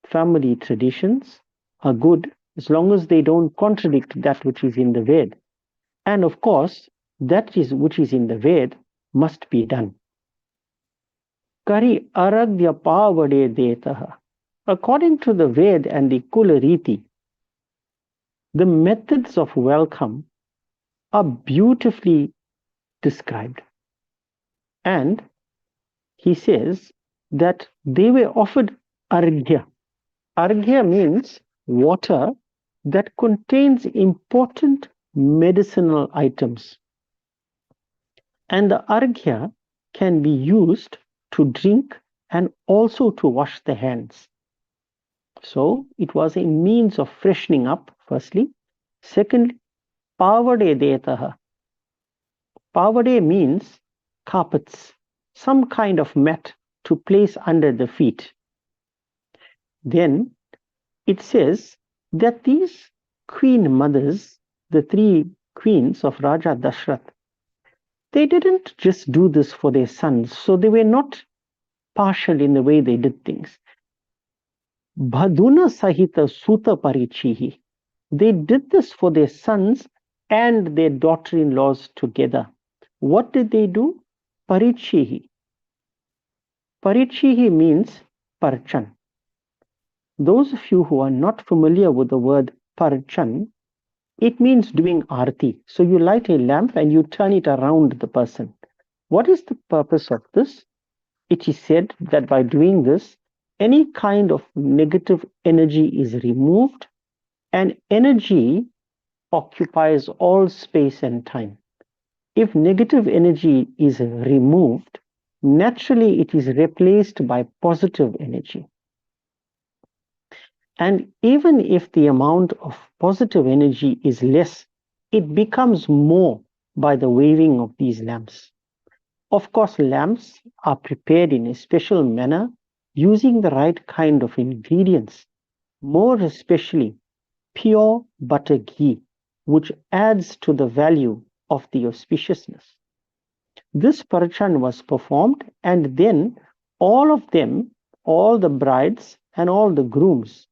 Family traditions are good as long as they don't contradict that which is in the Ved. And of course, that which is in the Ved must be done. Kari aragya pavade detaha. According to the Ved and the Kulariti, the methods of welcome are beautifully described. And he says that they were offered arghya. Arghya means water that contains important medicinal items. And the arghya can be used to drink and also to wash the hands. So it was a means of freshening up, firstly. Secondly, pavade detaha. Pavade means carpets, some kind of mat to place under the feet. Then it says that these queen mothers, the three queens of Raja Dashrath, they didn't just do this for their sons, so they were not partial in the way they did things. Bhaduna Sahita Suta Parichihi. They did this for their sons and their daughter-in-laws together. What did they do? Parichihi. Parichihi means parchan. Those of you who are not familiar with the word parchan, it means doing arti. So you light a lamp and you turn it around the person. What is the purpose of this? It is said that by doing this, any kind of negative energy is removed, and energy occupies all space and time. If negative energy is removed, naturally it is replaced by positive energy. And even if the amount of positive energy is less, it becomes more by the waving of these lamps. Of course, lamps are prepared in a special manner using the right kind of ingredients, more especially pure butter ghee, which adds to the value of the auspiciousness. This parchan was performed, and then all of them, all the brides and all the grooms,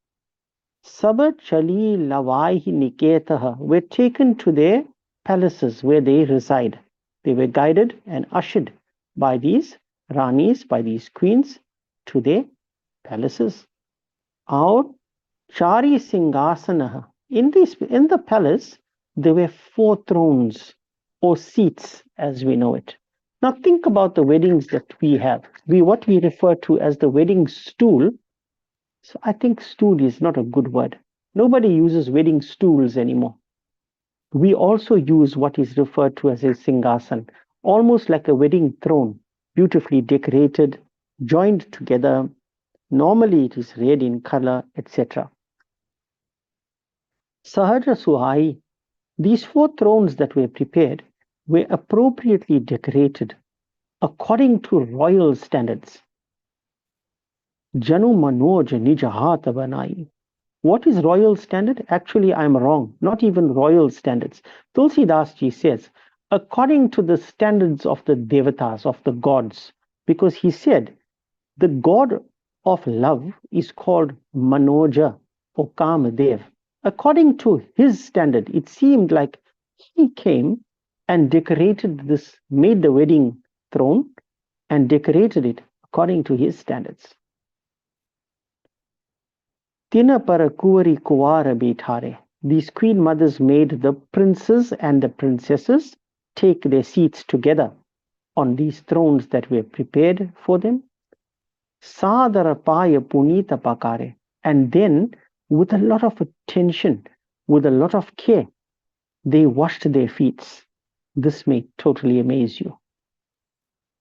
Saba Chali Lavaihi Niketaha, were taken to their palaces where they reside. They were guided and ushered by these Ranis, by these queens, to their palaces. Our Chari Singasanaha. In the palace, there were 4 thrones or seats as we know it. Now think about the weddings that we have. What we refer to as the wedding stool. So I think stool is not a good word. Nobody uses wedding stools anymore. We also use what is referred to as a singhasan, almost like a wedding throne, beautifully decorated, joined together. Normally it is red in color, etc. Sahaja Suhai, these 4 thrones that were prepared were appropriately decorated according to royal standards. Janu Manoj Nijahata Banai. What is royal standard? Actually, I'm wrong. Not even royal standards. Tulsidas ji says, according to the standards of the devatas, of the gods, because he said the god of love is called Manoja or Kamadev. According to his standard, it seemed like he came and decorated this, made the wedding throne and decorated it according to his standards. Tina para kuvari kuwara bithare. These queen mothers made the princes and the princesses take their seats together on these thrones that were prepared for them. Sadara paya punita pakare. And then, with a lot of attention, with a lot of care, they washed their feet. This may totally amaze you.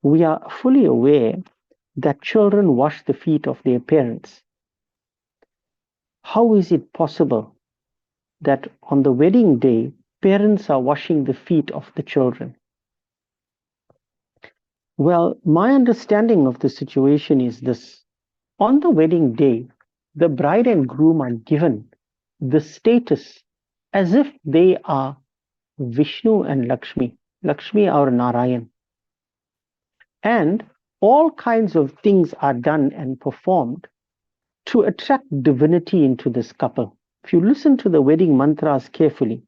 We are fully aware that children wash the feet of their parents. How is it possible that on the wedding day, parents are washing the feet of the children? Well, my understanding of the situation is this. On the wedding day, the bride and groom are given the status as if they are Vishnu and Lakshmi or Narayan. And all kinds of things are done and performed to attract divinity into this couple. If you listen to the wedding mantras carefully,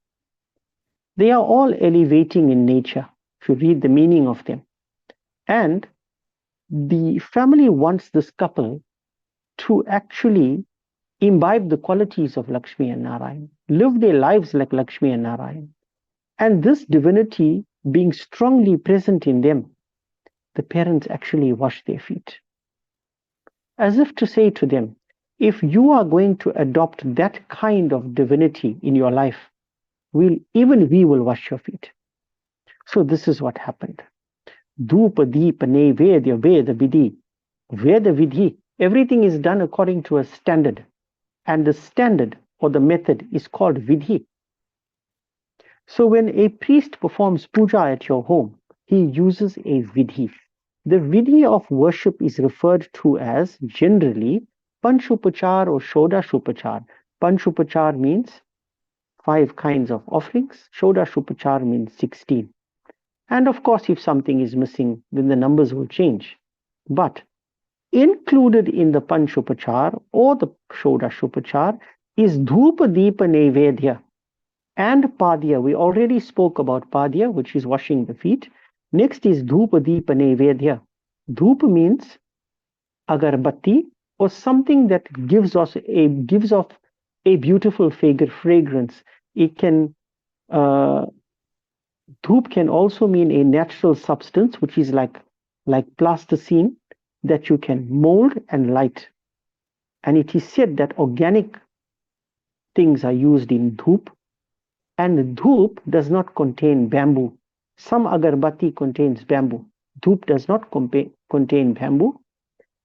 they are all elevating in nature, if you read the meaning of them. And the family wants this couple to actually imbibe the qualities of Lakshmi and Narayan, live their lives like Lakshmi and Narayan. And this divinity being strongly present in them, the parents actually wash their feet. As if to say to them, if you are going to adopt that kind of divinity in your life, even we will wash your feet. So this is what happened. Dhupa Deepa Nevedya Veda Vidhi. Veda Vidhi, everything is done according to a standard. And the standard or the method is called Vidhi. So when a priest performs puja at your home, he uses a Vidhi. The vidhi of worship is referred to as generally Panchupachar or Shodashupachar. Panchupachar means 5 kinds of offerings, Shodashupachar means 16. And of course, if something is missing, then the numbers will change. But included in the Panchupachar or the Shodashupachar is Dhupa Deepa Nevedya and Padya. We already spoke about Padya, which is washing the feet. Next is Dhupa Deepa Nevedya. Dhupa means agarbatti or something that gives off a beautiful fragrance. It can uh, Dhoop can also mean a natural substance, which is like plasticine that you can mold and light. And it is said that organic things are used in dhoop, and dhoop does not contain bamboo. Some agarbatti contains bamboo. Dhoop does not contain bamboo,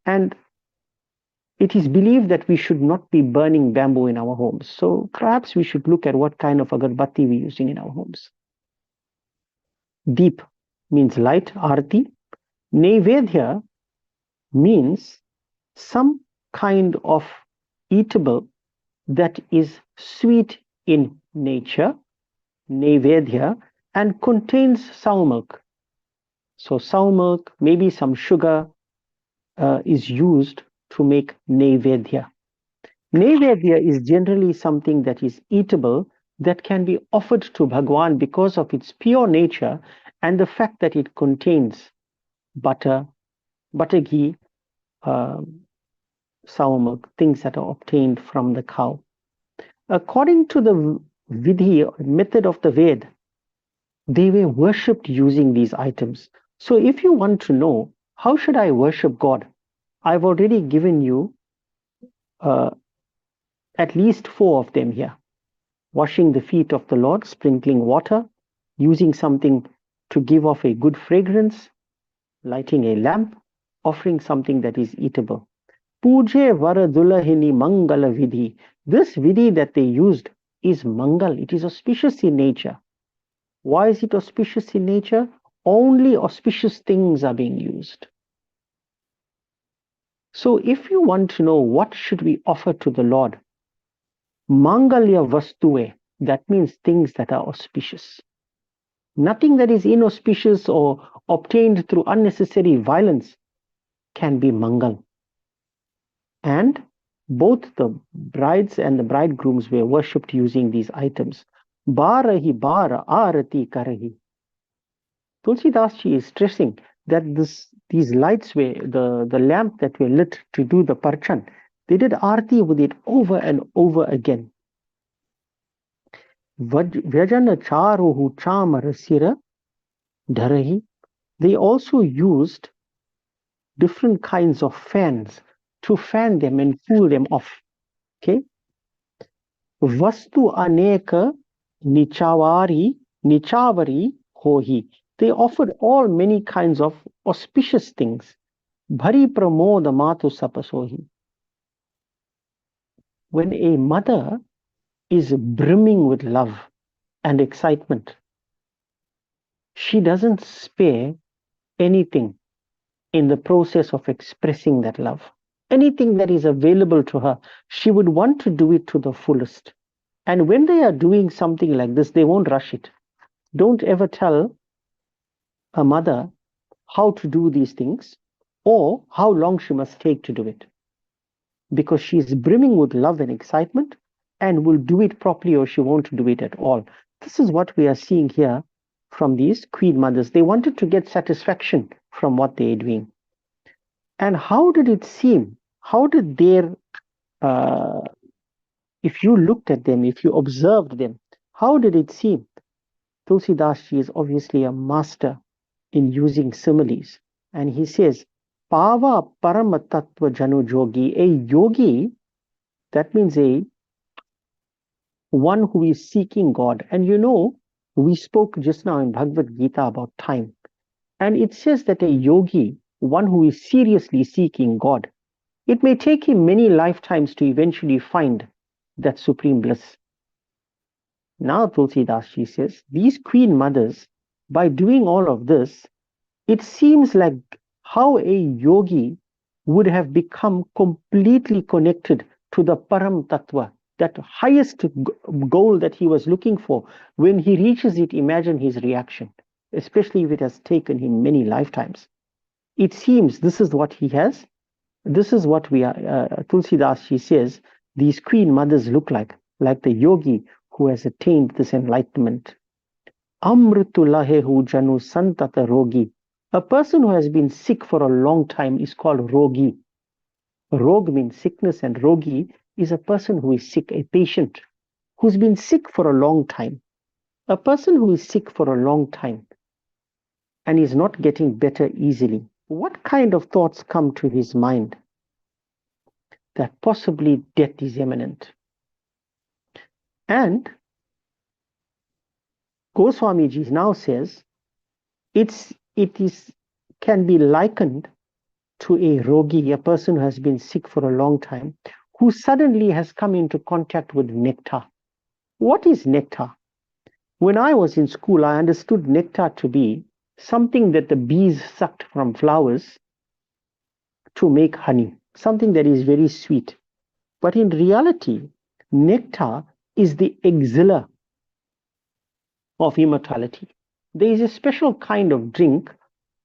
and it is believed that we should not be burning bamboo in our homes. So perhaps we should look at what kind of agarbatti we're using in our homes. Deep means light, arati. Nevedya means some kind of eatable that is sweet in nature, Nevedya, and contains sour milk. So sour milk, maybe some sugar is used to make Nevedya. Nevedya is generally something that is eatable that can be offered to Bhagwan because of its pure nature and the fact that it contains butter, butter ghee, sour milk, things that are obtained from the cow. According to the vidhi method of the Ved, they were worshipped using these items. So if you want to know how should I worship God, I've already given you uh, at least 4 of them here. Washing the feet of the Lord, sprinkling water, using something to give off a good fragrance, lighting a lamp, offering something that is eatable. Puje Varadulahini Mangala Vidhi. This Vidhi that they used is Mangal. It is auspicious in nature. Why is it auspicious in nature? Only auspicious things are being used. So if you want to know what should we offer to the Lord, Mangalya Vastue, that means things that are auspicious. Nothing that is inauspicious or obtained through unnecessary violence can be Mangal. And both the brides and the bridegrooms were worshipped using these items. Barahi bara arati karahi. Tulsidas Ji is stressing that these lights were the lamp that were lit to do the parchan. They did arti with it over and over again. Vyajana charuhu chamarasira dharahi. They also used different kinds of fans to fan them and cool them off. Okay. Vastu aneka nichavari hohi. They offered all many kinds of auspicious things. Bhari pramoda matu sapasohi. When a mother is brimming with love and excitement, she doesn't spare anything in the process of expressing that love. Anything that is available to her, she would want to do it to the fullest. And when they are doing something like this, they won't rush it. Don't ever tell a mother how to do these things or how long she must take to do it. Because she is brimming with love and excitement and will do it properly or she won't do it at all. This is what we are seeing here from these queen mothers. They wanted to get satisfaction from what they are doing. And how did it seem? How did their, if you looked at them, if you observed them, how did it seem? Tulsidas Ji is obviously a master in using similes. And he says, Pava Paramatatva Janu Jogi, a yogi, that means a one who is seeking God. And you know, we spoke just now in Bhagavad Gita about time. And it says that a yogi, one who is seriously seeking God, it may take him many lifetimes to eventually find that supreme bliss. Now Tulsidas Ji says, these queen mothers, by doing all of this, it seems like how a yogi would have become completely connected to the Param Tattva, that highest goal that he was looking for. When he reaches it, imagine his reaction, especially if it has taken him many lifetimes. It seems this is what he has. This is what we are. Tulsidas, she says, these queen mothers look like the yogi who has attained this enlightenment. Amritulahehu janu santata rogi. A person who has been sick for a long time is called rogi. Rog means sickness, and rogi is a person who is sick, a patient who's been sick for a long time. A person who is sick for a long time and is not getting better easily. What kind of thoughts come to his mind? That possibly death is imminent. And Goswamiji now says it is can be likened to a rogi, a person who has been sick for a long time, who suddenly has come into contact with nectar. What is nectar? When I was in school, I understood nectar to be something that the bees sucked from flowers to make honey, something that is very sweet. But in reality, nectar is the elixir of immortality. There is a special kind of drink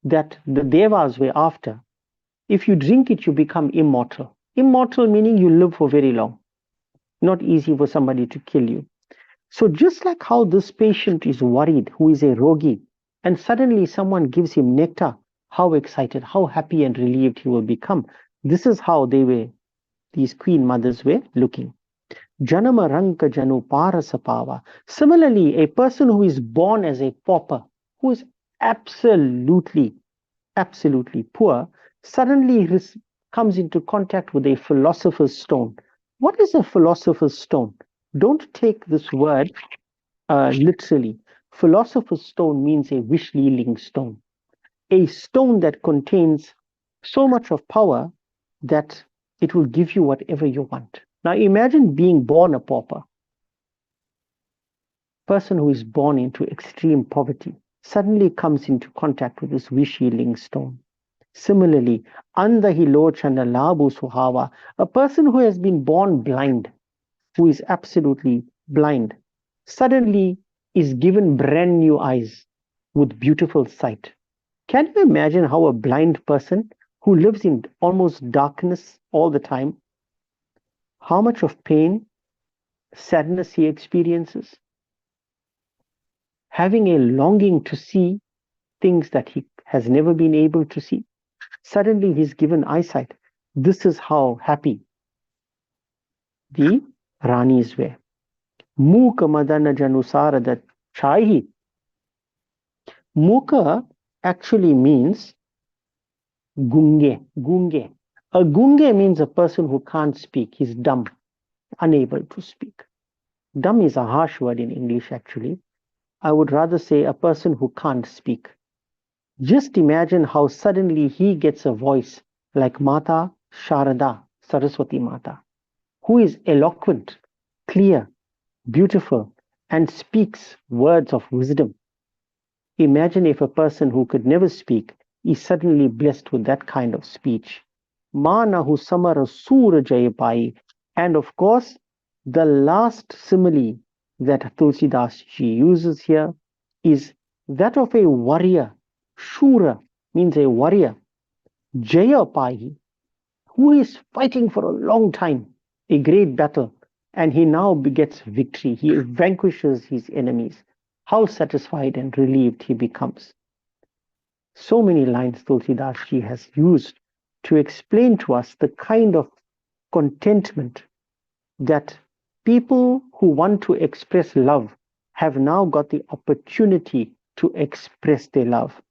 that the Devas were after. If you drink it, you become immortal. Immortal meaning you live for very long. Not easy for somebody to kill you. So just like how this patient is worried, who is a rogi, and suddenly someone gives him nectar, how excited, how happy and relieved he will become. This is how these queen mothers were looking. Janama ranka janu parasapava. Similarly, a person who is born as a pauper, who is absolutely poor, suddenly comes into contact with a philosopher's stone. What is a philosopher's stone? Don't take this word literally. Philosopher's stone means a wish-yielding stone, a stone that contains so much of power that it will give you whatever you want. Now imagine being born a pauper, person who is born into extreme poverty, suddenly comes into contact with this wish-yielding stone. Similarly, andahilochana labu suhava, a person who has been born blind, who is absolutely blind, suddenly is given brand new eyes with beautiful sight. Can you imagine how a blind person who lives in almost darkness all the time, how much of pain, sadness he experiences? Having a longing to see things that he has never been able to see. Suddenly he's given eyesight. This is how happy the Ranis were. Muka madana janusarada chaihi. Muka actually means gunge. Gunge. A gunge means a person who can't speak. He's dumb, unable to speak. Dumb is a harsh word in English, actually. I would rather say a person who can't speak. Just imagine how suddenly he gets a voice like Mata Sharada, Saraswati Mata, who is eloquent, clear, beautiful, and speaks words of wisdom. Imagine if a person who could never speak is suddenly blessed with that kind of speech. Manahu samara sura jayapai. And of course, the last simile that Tulsidas ji uses here is that of a warrior. Shura means a warrior. Jayapai, who is fighting for a long time, a great battle, and he now gets victory. He vanquishes his enemies. How satisfied and relieved he becomes. So many lines Tulsidas ji has used to explain to us the kind of contentment that people who want to express love have now got the opportunity to express their love.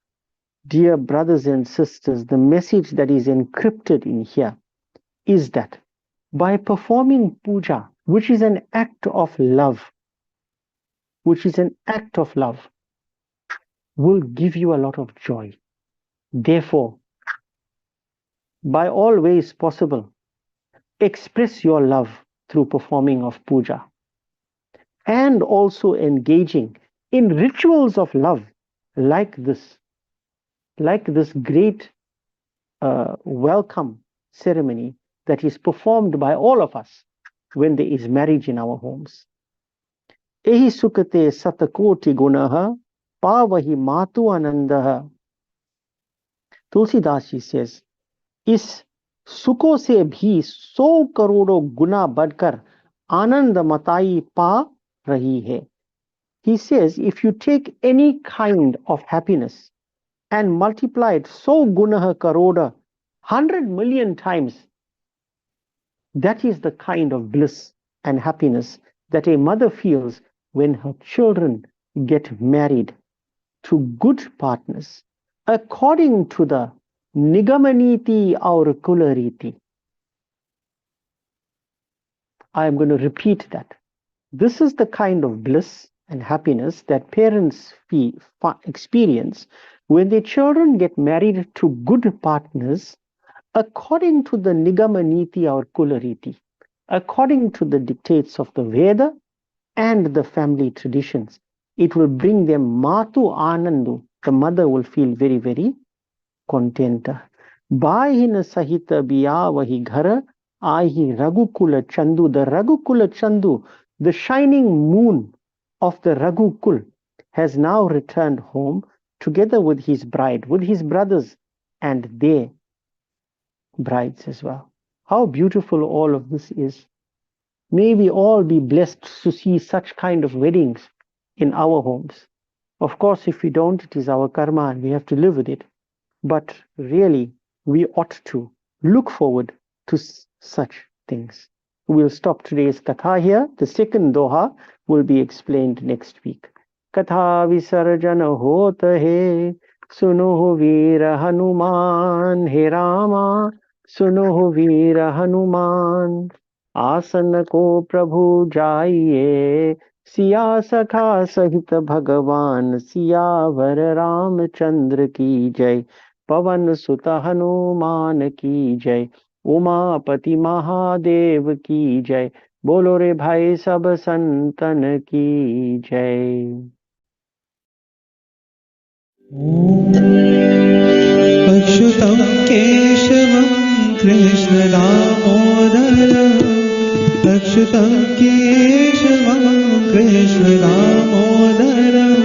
Dear brothers and sisters, the message that is encrypted in here is that by performing puja, which is an act of love, will give you a lot of joy. Therefore, by all ways possible, express your love through performing of puja and also engaging in rituals of love like this great welcome ceremony that is performed by all of us when there is marriage in our homes. Ehi sukate satakoti gunaha pavahi matu anandaha. Tulsidas ji says, इस सुखों से भी 100 करोड़ों गुना बढ़कर आनंद मताई पा रही है. He says, if you take any kind of happiness and multiply it 100 karoda, 100 million times, that is the kind of bliss and happiness that a mother feels when her children get married to good partners according to the Nigamaniti or Kulariti. I am going to repeat that. This is the kind of bliss and happiness that parents experience when their children get married to good partners according to the Nigamaniti or Kulariti, according to the dictates of the Veda and the family traditions. It will bring them Matu Anandu. The mother will feel very, very contenta. Bahina Sahita Biyavahi Ghara Ahi Raghukula Chandu. The Raghukula Chandu, the shining moon of the Raghukul, has now returned home together with his bride, with his brothers and their brides as well. How beautiful all of this is. May we all be blessed to see such kind of weddings in our homes. Of course, if we don't, it is our karma and we have to live with it. But really, we ought to look forward to such things. We'll stop today's katha here. The second doha will be explained next week. Katha visarjana hota hai, suno veera Hanuman, he Rama, suno veera Hanuman. आसन को प्रभु जाइए, सिया सखा सहित भगवान, सियावर रामचंद्र की जय, पवन सुत हनुमान की जय, उमापति महादेव की जय, बोलो रे भाई सब संतन की जय. अच्युतं केशवं कृष्ण दामोदरम्, अच्युतं केशवं कृष्ण दामोदरम्,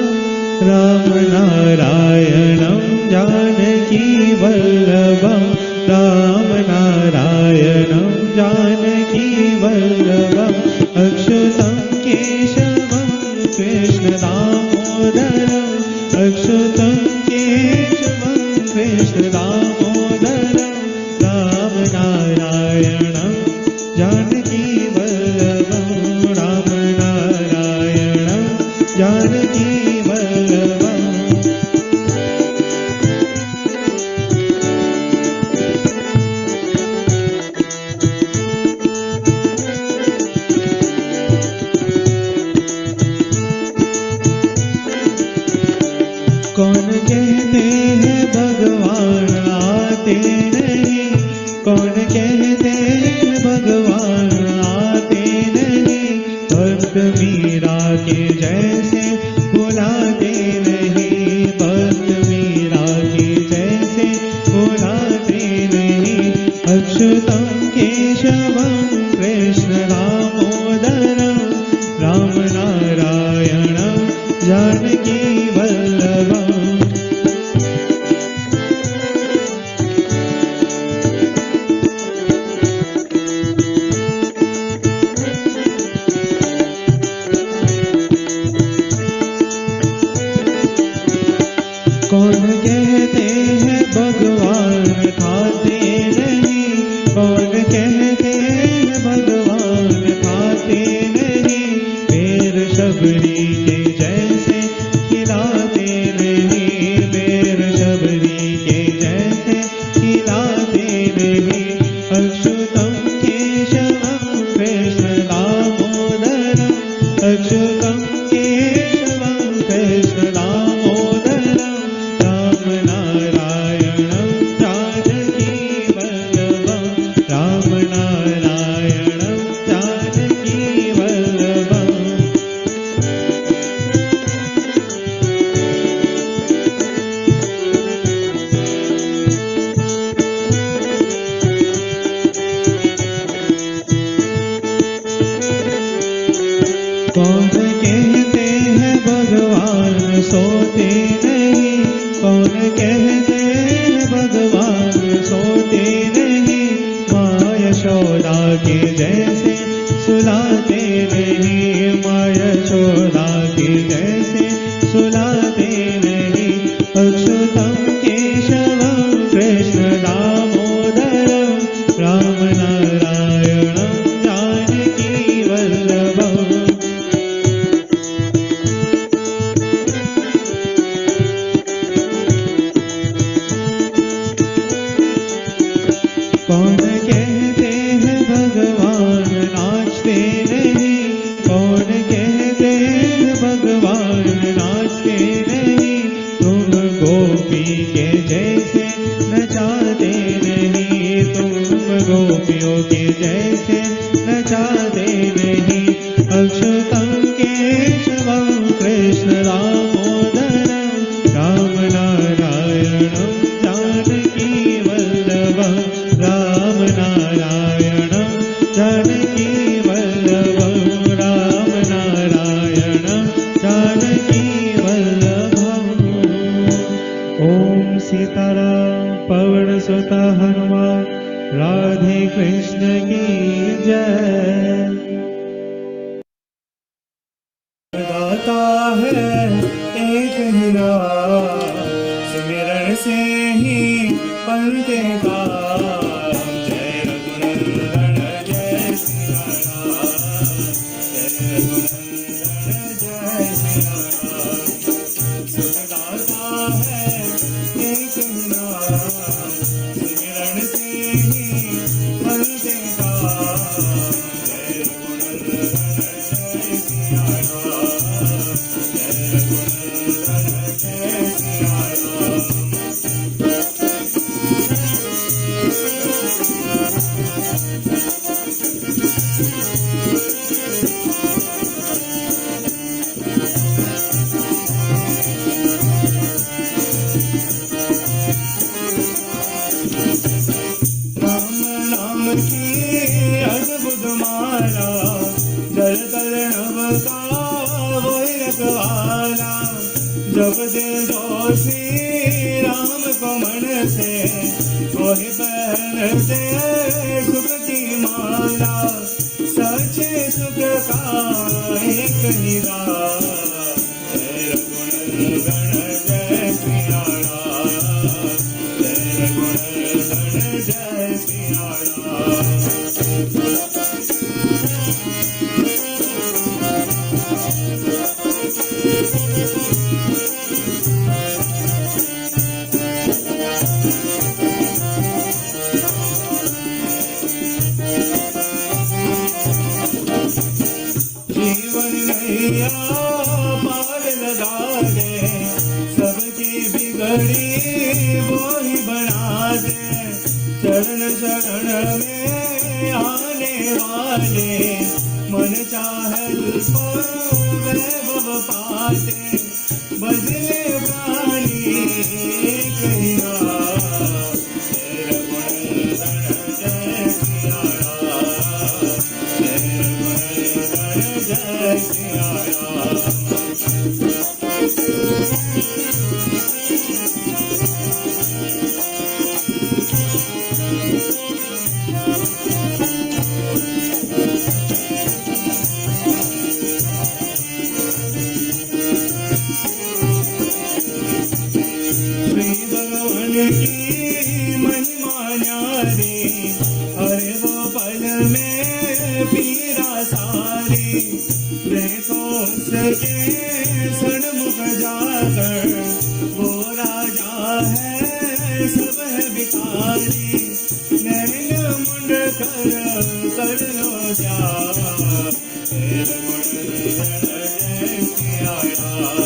राम नारायणं जानकी वल्लभं, राम नारायणं जानकी वल्लभम्, अच्युतं केशवं कृष्ण दामोदरम्, अच्युतं केशवं कृष्ण दामोदरम्, राम नारायणं जानकी वल्लभं, राम नारायणं जानकी वल्लभम्. कौन कहते हैं भगवान आते नहीं, कौन कहते हैं भगवान आते नहीं, भक्त मीरा के जैसे बुलाते नहीं, भक्त मीरा के जैसे बुलाते नहीं, अच्युतं केशवं कृष्ण दामोदरम्, राम नारायणं जानकी वल्लभम्. कौन कहते हैं भगवान खाते नहीं, कौन कहते हैं भगवान खाते नहीं, पैर शबरी के जैसे खिलाते नहीं, पैर शबरी के जैसे खिलाते नहीं, अच्युतं केशवं कृष्ण दामोदरम्, अच्युतं केशवं कृष्ण दामोदरम्, राम नारायणं जानकी वल्लभं, राम नारायणं जानकी वल्लभम्. कौन कहते हैं भगवान सोते नहीं, कौन कहते हैं भगवान सोते नहीं, माँ यशोदा के जैसे सुलाते नहीं, माँ यशोदा के जैसे सुलाते नहीं। अच्युतम केशवम कृष्ण दामोदरम राम नारायणम जानकी वल्लभम। कौन कहते हैं भगवान नाचते नहीं, कौन कहते हैं भगवान नाचते नहीं, तुम गोपी के जैसे नचाते नहीं, तुम गोपियों के जैसे नचाते नहीं। अच्युतम केशवम कृष्ण दामोदरम राम नारायणम जानकी वल्लभम, राम नारायणम जानकी वल्लभम, राम नारायणम जानकी वल्लभम। ओम सीताराम पवन सुत हनुमान, राधे कृष्ण की जय। गाता है एक ही नाम, सिमरन से ही बनते काम। जय रघुनंदन जय सिया राम, जय रघुनंदन जय सिया राम। सुख गाता है एक ही नाम, सिमरन से ही बनते काम। जय रघुनंदन जय सिया राम, जय रघुनंदन जय सिया राम। राम नाम की अद्भुत माला, जल तल नभ का वही रखवाला। जब दिल जो श्री राम को मन से, वही पहनते सुख की माला। सच्चे सुख का एक ही राम, जय रघुनंदन जय सिया राम, जय रघुनंदन जय सिया राम। जीवन नैया पार लगा दे, सबकी बिगड़ी वो ही बना दे। चरण शरण में आने वाले, मन चाहे वैभव पाते। बदले प्राणी कहीं जय रघुनंदन जय सिया राम, जय रघुनंदन जय सिया राम। श्री भगवान की महिमा न्यारी, हरे वो पल में पीरा सारी। देखो उसके सन्मुख जाकर, वो राजा है सब है भिखारी। नैन मुंड कर लो प्यार, जय रघुनंदन जय सिया राम,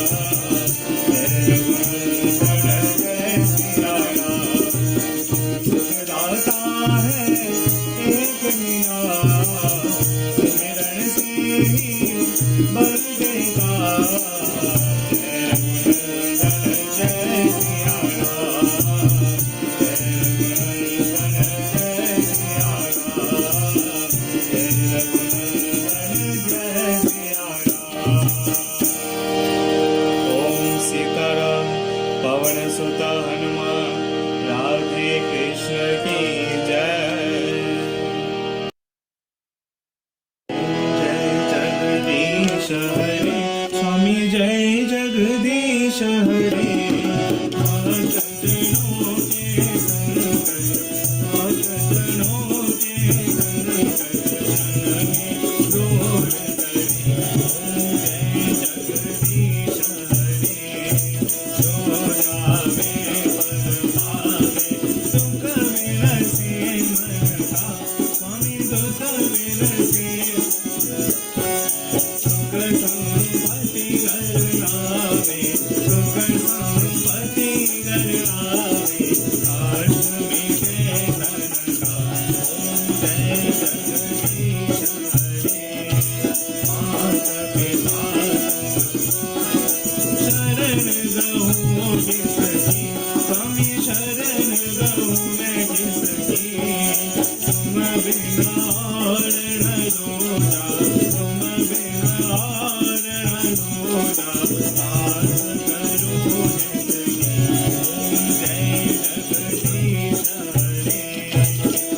जय रघुनंदन जय सिया राम। सुखदाता है एक ही नाम, सिमरन से ही बनते काम। जय रघुनंदन जय सिया राम, जय रघुनंदन जय सिया राम, जय रघुनंदन जय सिया राम। ओम सीताराम पवन सुत हनुमान राधे कृष्ण की जय। जय जगदीश हरे स्वामी जय जगदीश हरे भक्तजनों के संकट भक्तजनों के संकट शरण दूर करे। जय जगदीश हरे जो जावे पद पावे दुख विनसे मन का स्वामी दुख विनसे सुख संपत्ति घर लावे सुख संपत्ति घर लावे काश मिटे तन का। ओम जय जगदीश हरे माता पिता शरण गहूँ किसकी स्वामी शरण गहूँ मैं किसकी तुम बिना और न दूजा तुम बिना और न दूजा आस करूँ जिसकी। ओम जय जगदीश हरे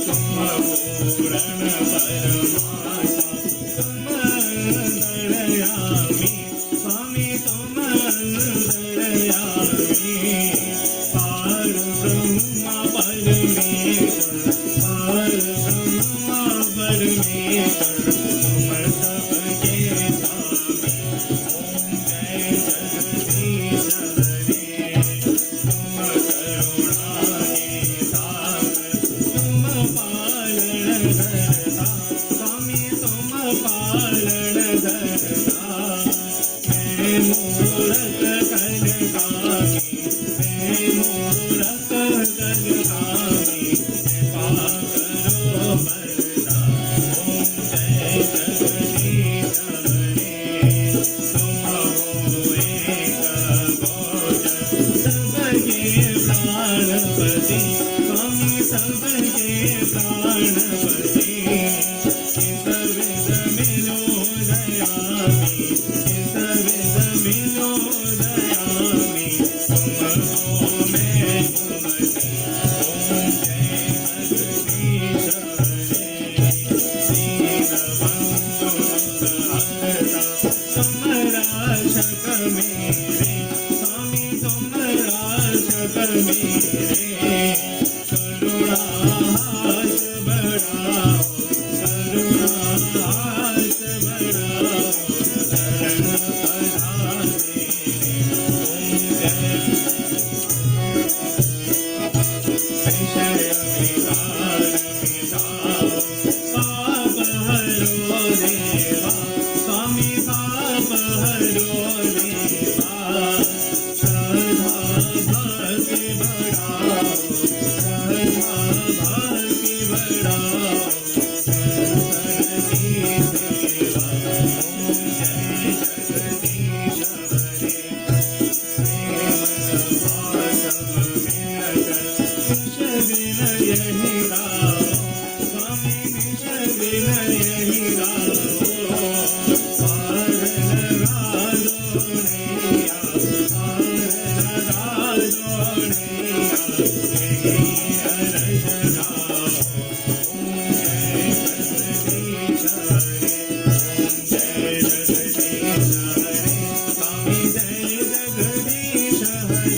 तुम पूर्ण परमात्मा तुम अंतर्यामी स्वामी तुम अंतर्यामी पार ब्रह्म परमेश्वर पार ब्रह्म परमेश्वर तुम सबके स्वामी। ओम जय जगदीश हरे तुम करुणा निधान तुम पालन धरता स्वामी तुम पालन धरता। मैं मूरत कनकामी मैं मूरत कनकामी कृपा करो वरदा। ओम जय जगदीश हरे तुम हो एक भोजन सबके प्राणपति स्वामी सबके प्राणपति इस विध मिलो दयामी इस विध मिलो दयामी तुम हो मैं सुमति। ओम जय जगदीश हरे दीनबंधु सुखहर्ता तुम रक्षक मेरे स्वामी तुम रक्षक मेरे करुणा हास बढ़ाओ करुणा हास बढ़ाओ शरण करा मेरे। ओम जय विषय विकार मिटाओ पाप हरो देवा स्वामी पाप हरो देवा श्रद्धा भक्ति बढ़ाओ श्रद्धा भक्ति बढ़ाओ शंकर की सेवा। ओम जय जगदीश हरे प्रेम भाषम विनत निश विनय ही गाओ स्वामी निश विनय ही गाओ पार लगा दो नैया पार लगा दो नैया यही अरज गाओ। ओम जय जगदीश हरे ओम जय जगदीश हरे स्वामी जय जगदीश हरे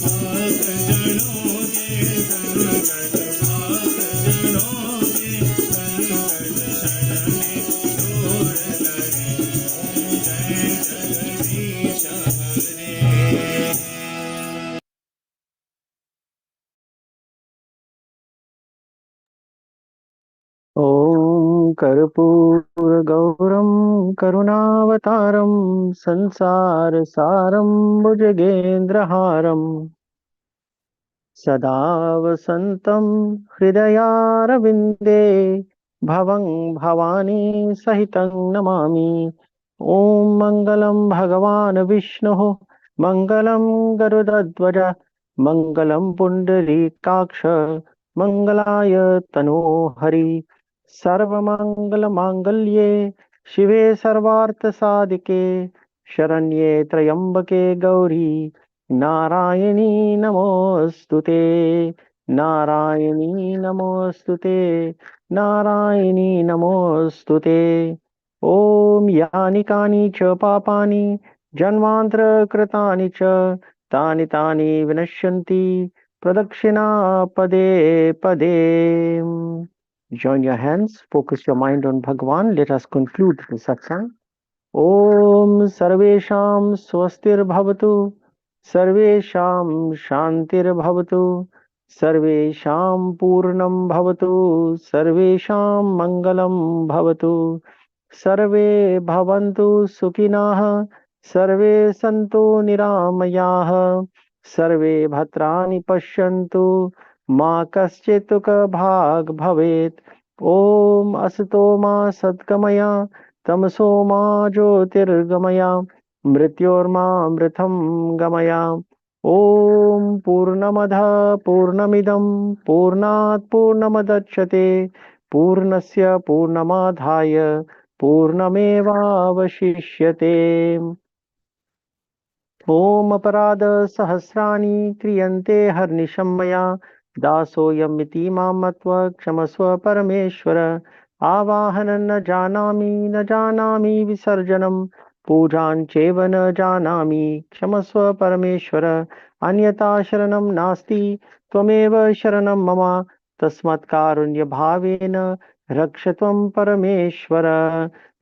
भक्तजनों के संकट भक्तजनों के संकट शरण दूर करे। ओम जय जगदीश हरे। ॐ कर्पूरगौरं करुणावतारं संसारसारं भुजगेन्द्रहारं सदा वसन्तं हृदयारविन्दे भवं भवानी सहितं नमामि। ॐ मङ्गलं भगवान् विष्णुः मङ्गलं गरुडध्वज मङ्गलं पुण्डरीकाक्ष मङ्गलाय तनोहरि सर्वमङ्गलमाङ्गल्ये शिवे सर्वार्थसाधिके शरण्ये त्र्यम्बके गौरी नारायणी नमोऽस्तुते नारायणी नमोऽस्तुते नारायणी नमोऽस्तुते ॐ यानि कानि च पापानि जन्मान्तरकृतानि च तानि तानि विनश्यन्ति प्रदक्षिणा पदे पदे. Join your hands, focus your mind on Bhagwan. Let us conclude the satsang. Om Sarvesham Swastir Bhavatu, Sarvesham Shantir Bhavatu, Sarvesham Purnam Bhavatu, Sarvesham Mangalam Bhavatu, Sarve Bhavantu Sukhinah, Sarve Santu Niramayah, Sarve Bhatrani Pashyantu, Ma Kaschit Bhag Bhavet. Om Asato Ma Satkamaya, तमसो मा ज्योतिर्गमया मृत्योर्मामृतं गमया. ॐ पूर्णमदः पूर्णमिदं पूर्णात् पूर्णमुदच्यते पूर्णस्य पूर्णमादाय पूर्णमेवावशिष्यते. ॐ अपराधसहस्राणि क्रियन्ते हर्निशं मया दासोऽयमिति मां मत्वा क्षमस्व परमेश्वर. आवाहनं न जानामि विसर्जनं पूजां चैव न जानामि क्षमस्व परमेश्वर. अन्यथा शरणं नास्ति त्वमेव शरणं मम तस्मत्कारुण्यभावेन रक्ष त्वं परमेश्वर.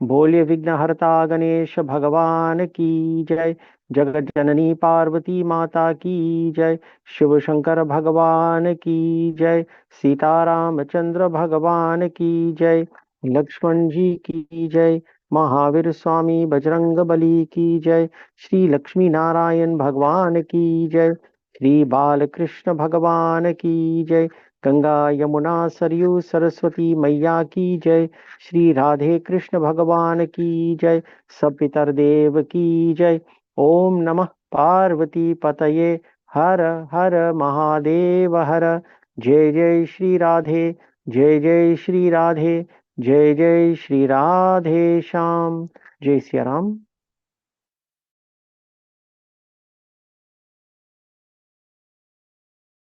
बोलिए विघ्नहर्ता गणेश भगवान की जय. जगत जननी पार्वती माता की जय. शिव शंकर भगवान की जय. सीतारामचंद्र भगवान की जय. लक्ष्मण जी की जय. महावीर स्वामी बजरंग बली की जय. श्री लक्ष्मी नारायण भगवान की जय. श्री बालकृष्ण भगवान की जय. गंगा यमुना सरयू सरस्वती मैया की जय. श्री राधे कृष्ण भगवान की जय. सब पितर देव की जय. ओम नमः पार्वती पतये. हर हर महादेव हर. जय जय श्री राधे. जय जय श्री राधे. जय जय श्री राधे श्याम. जय सिया राम.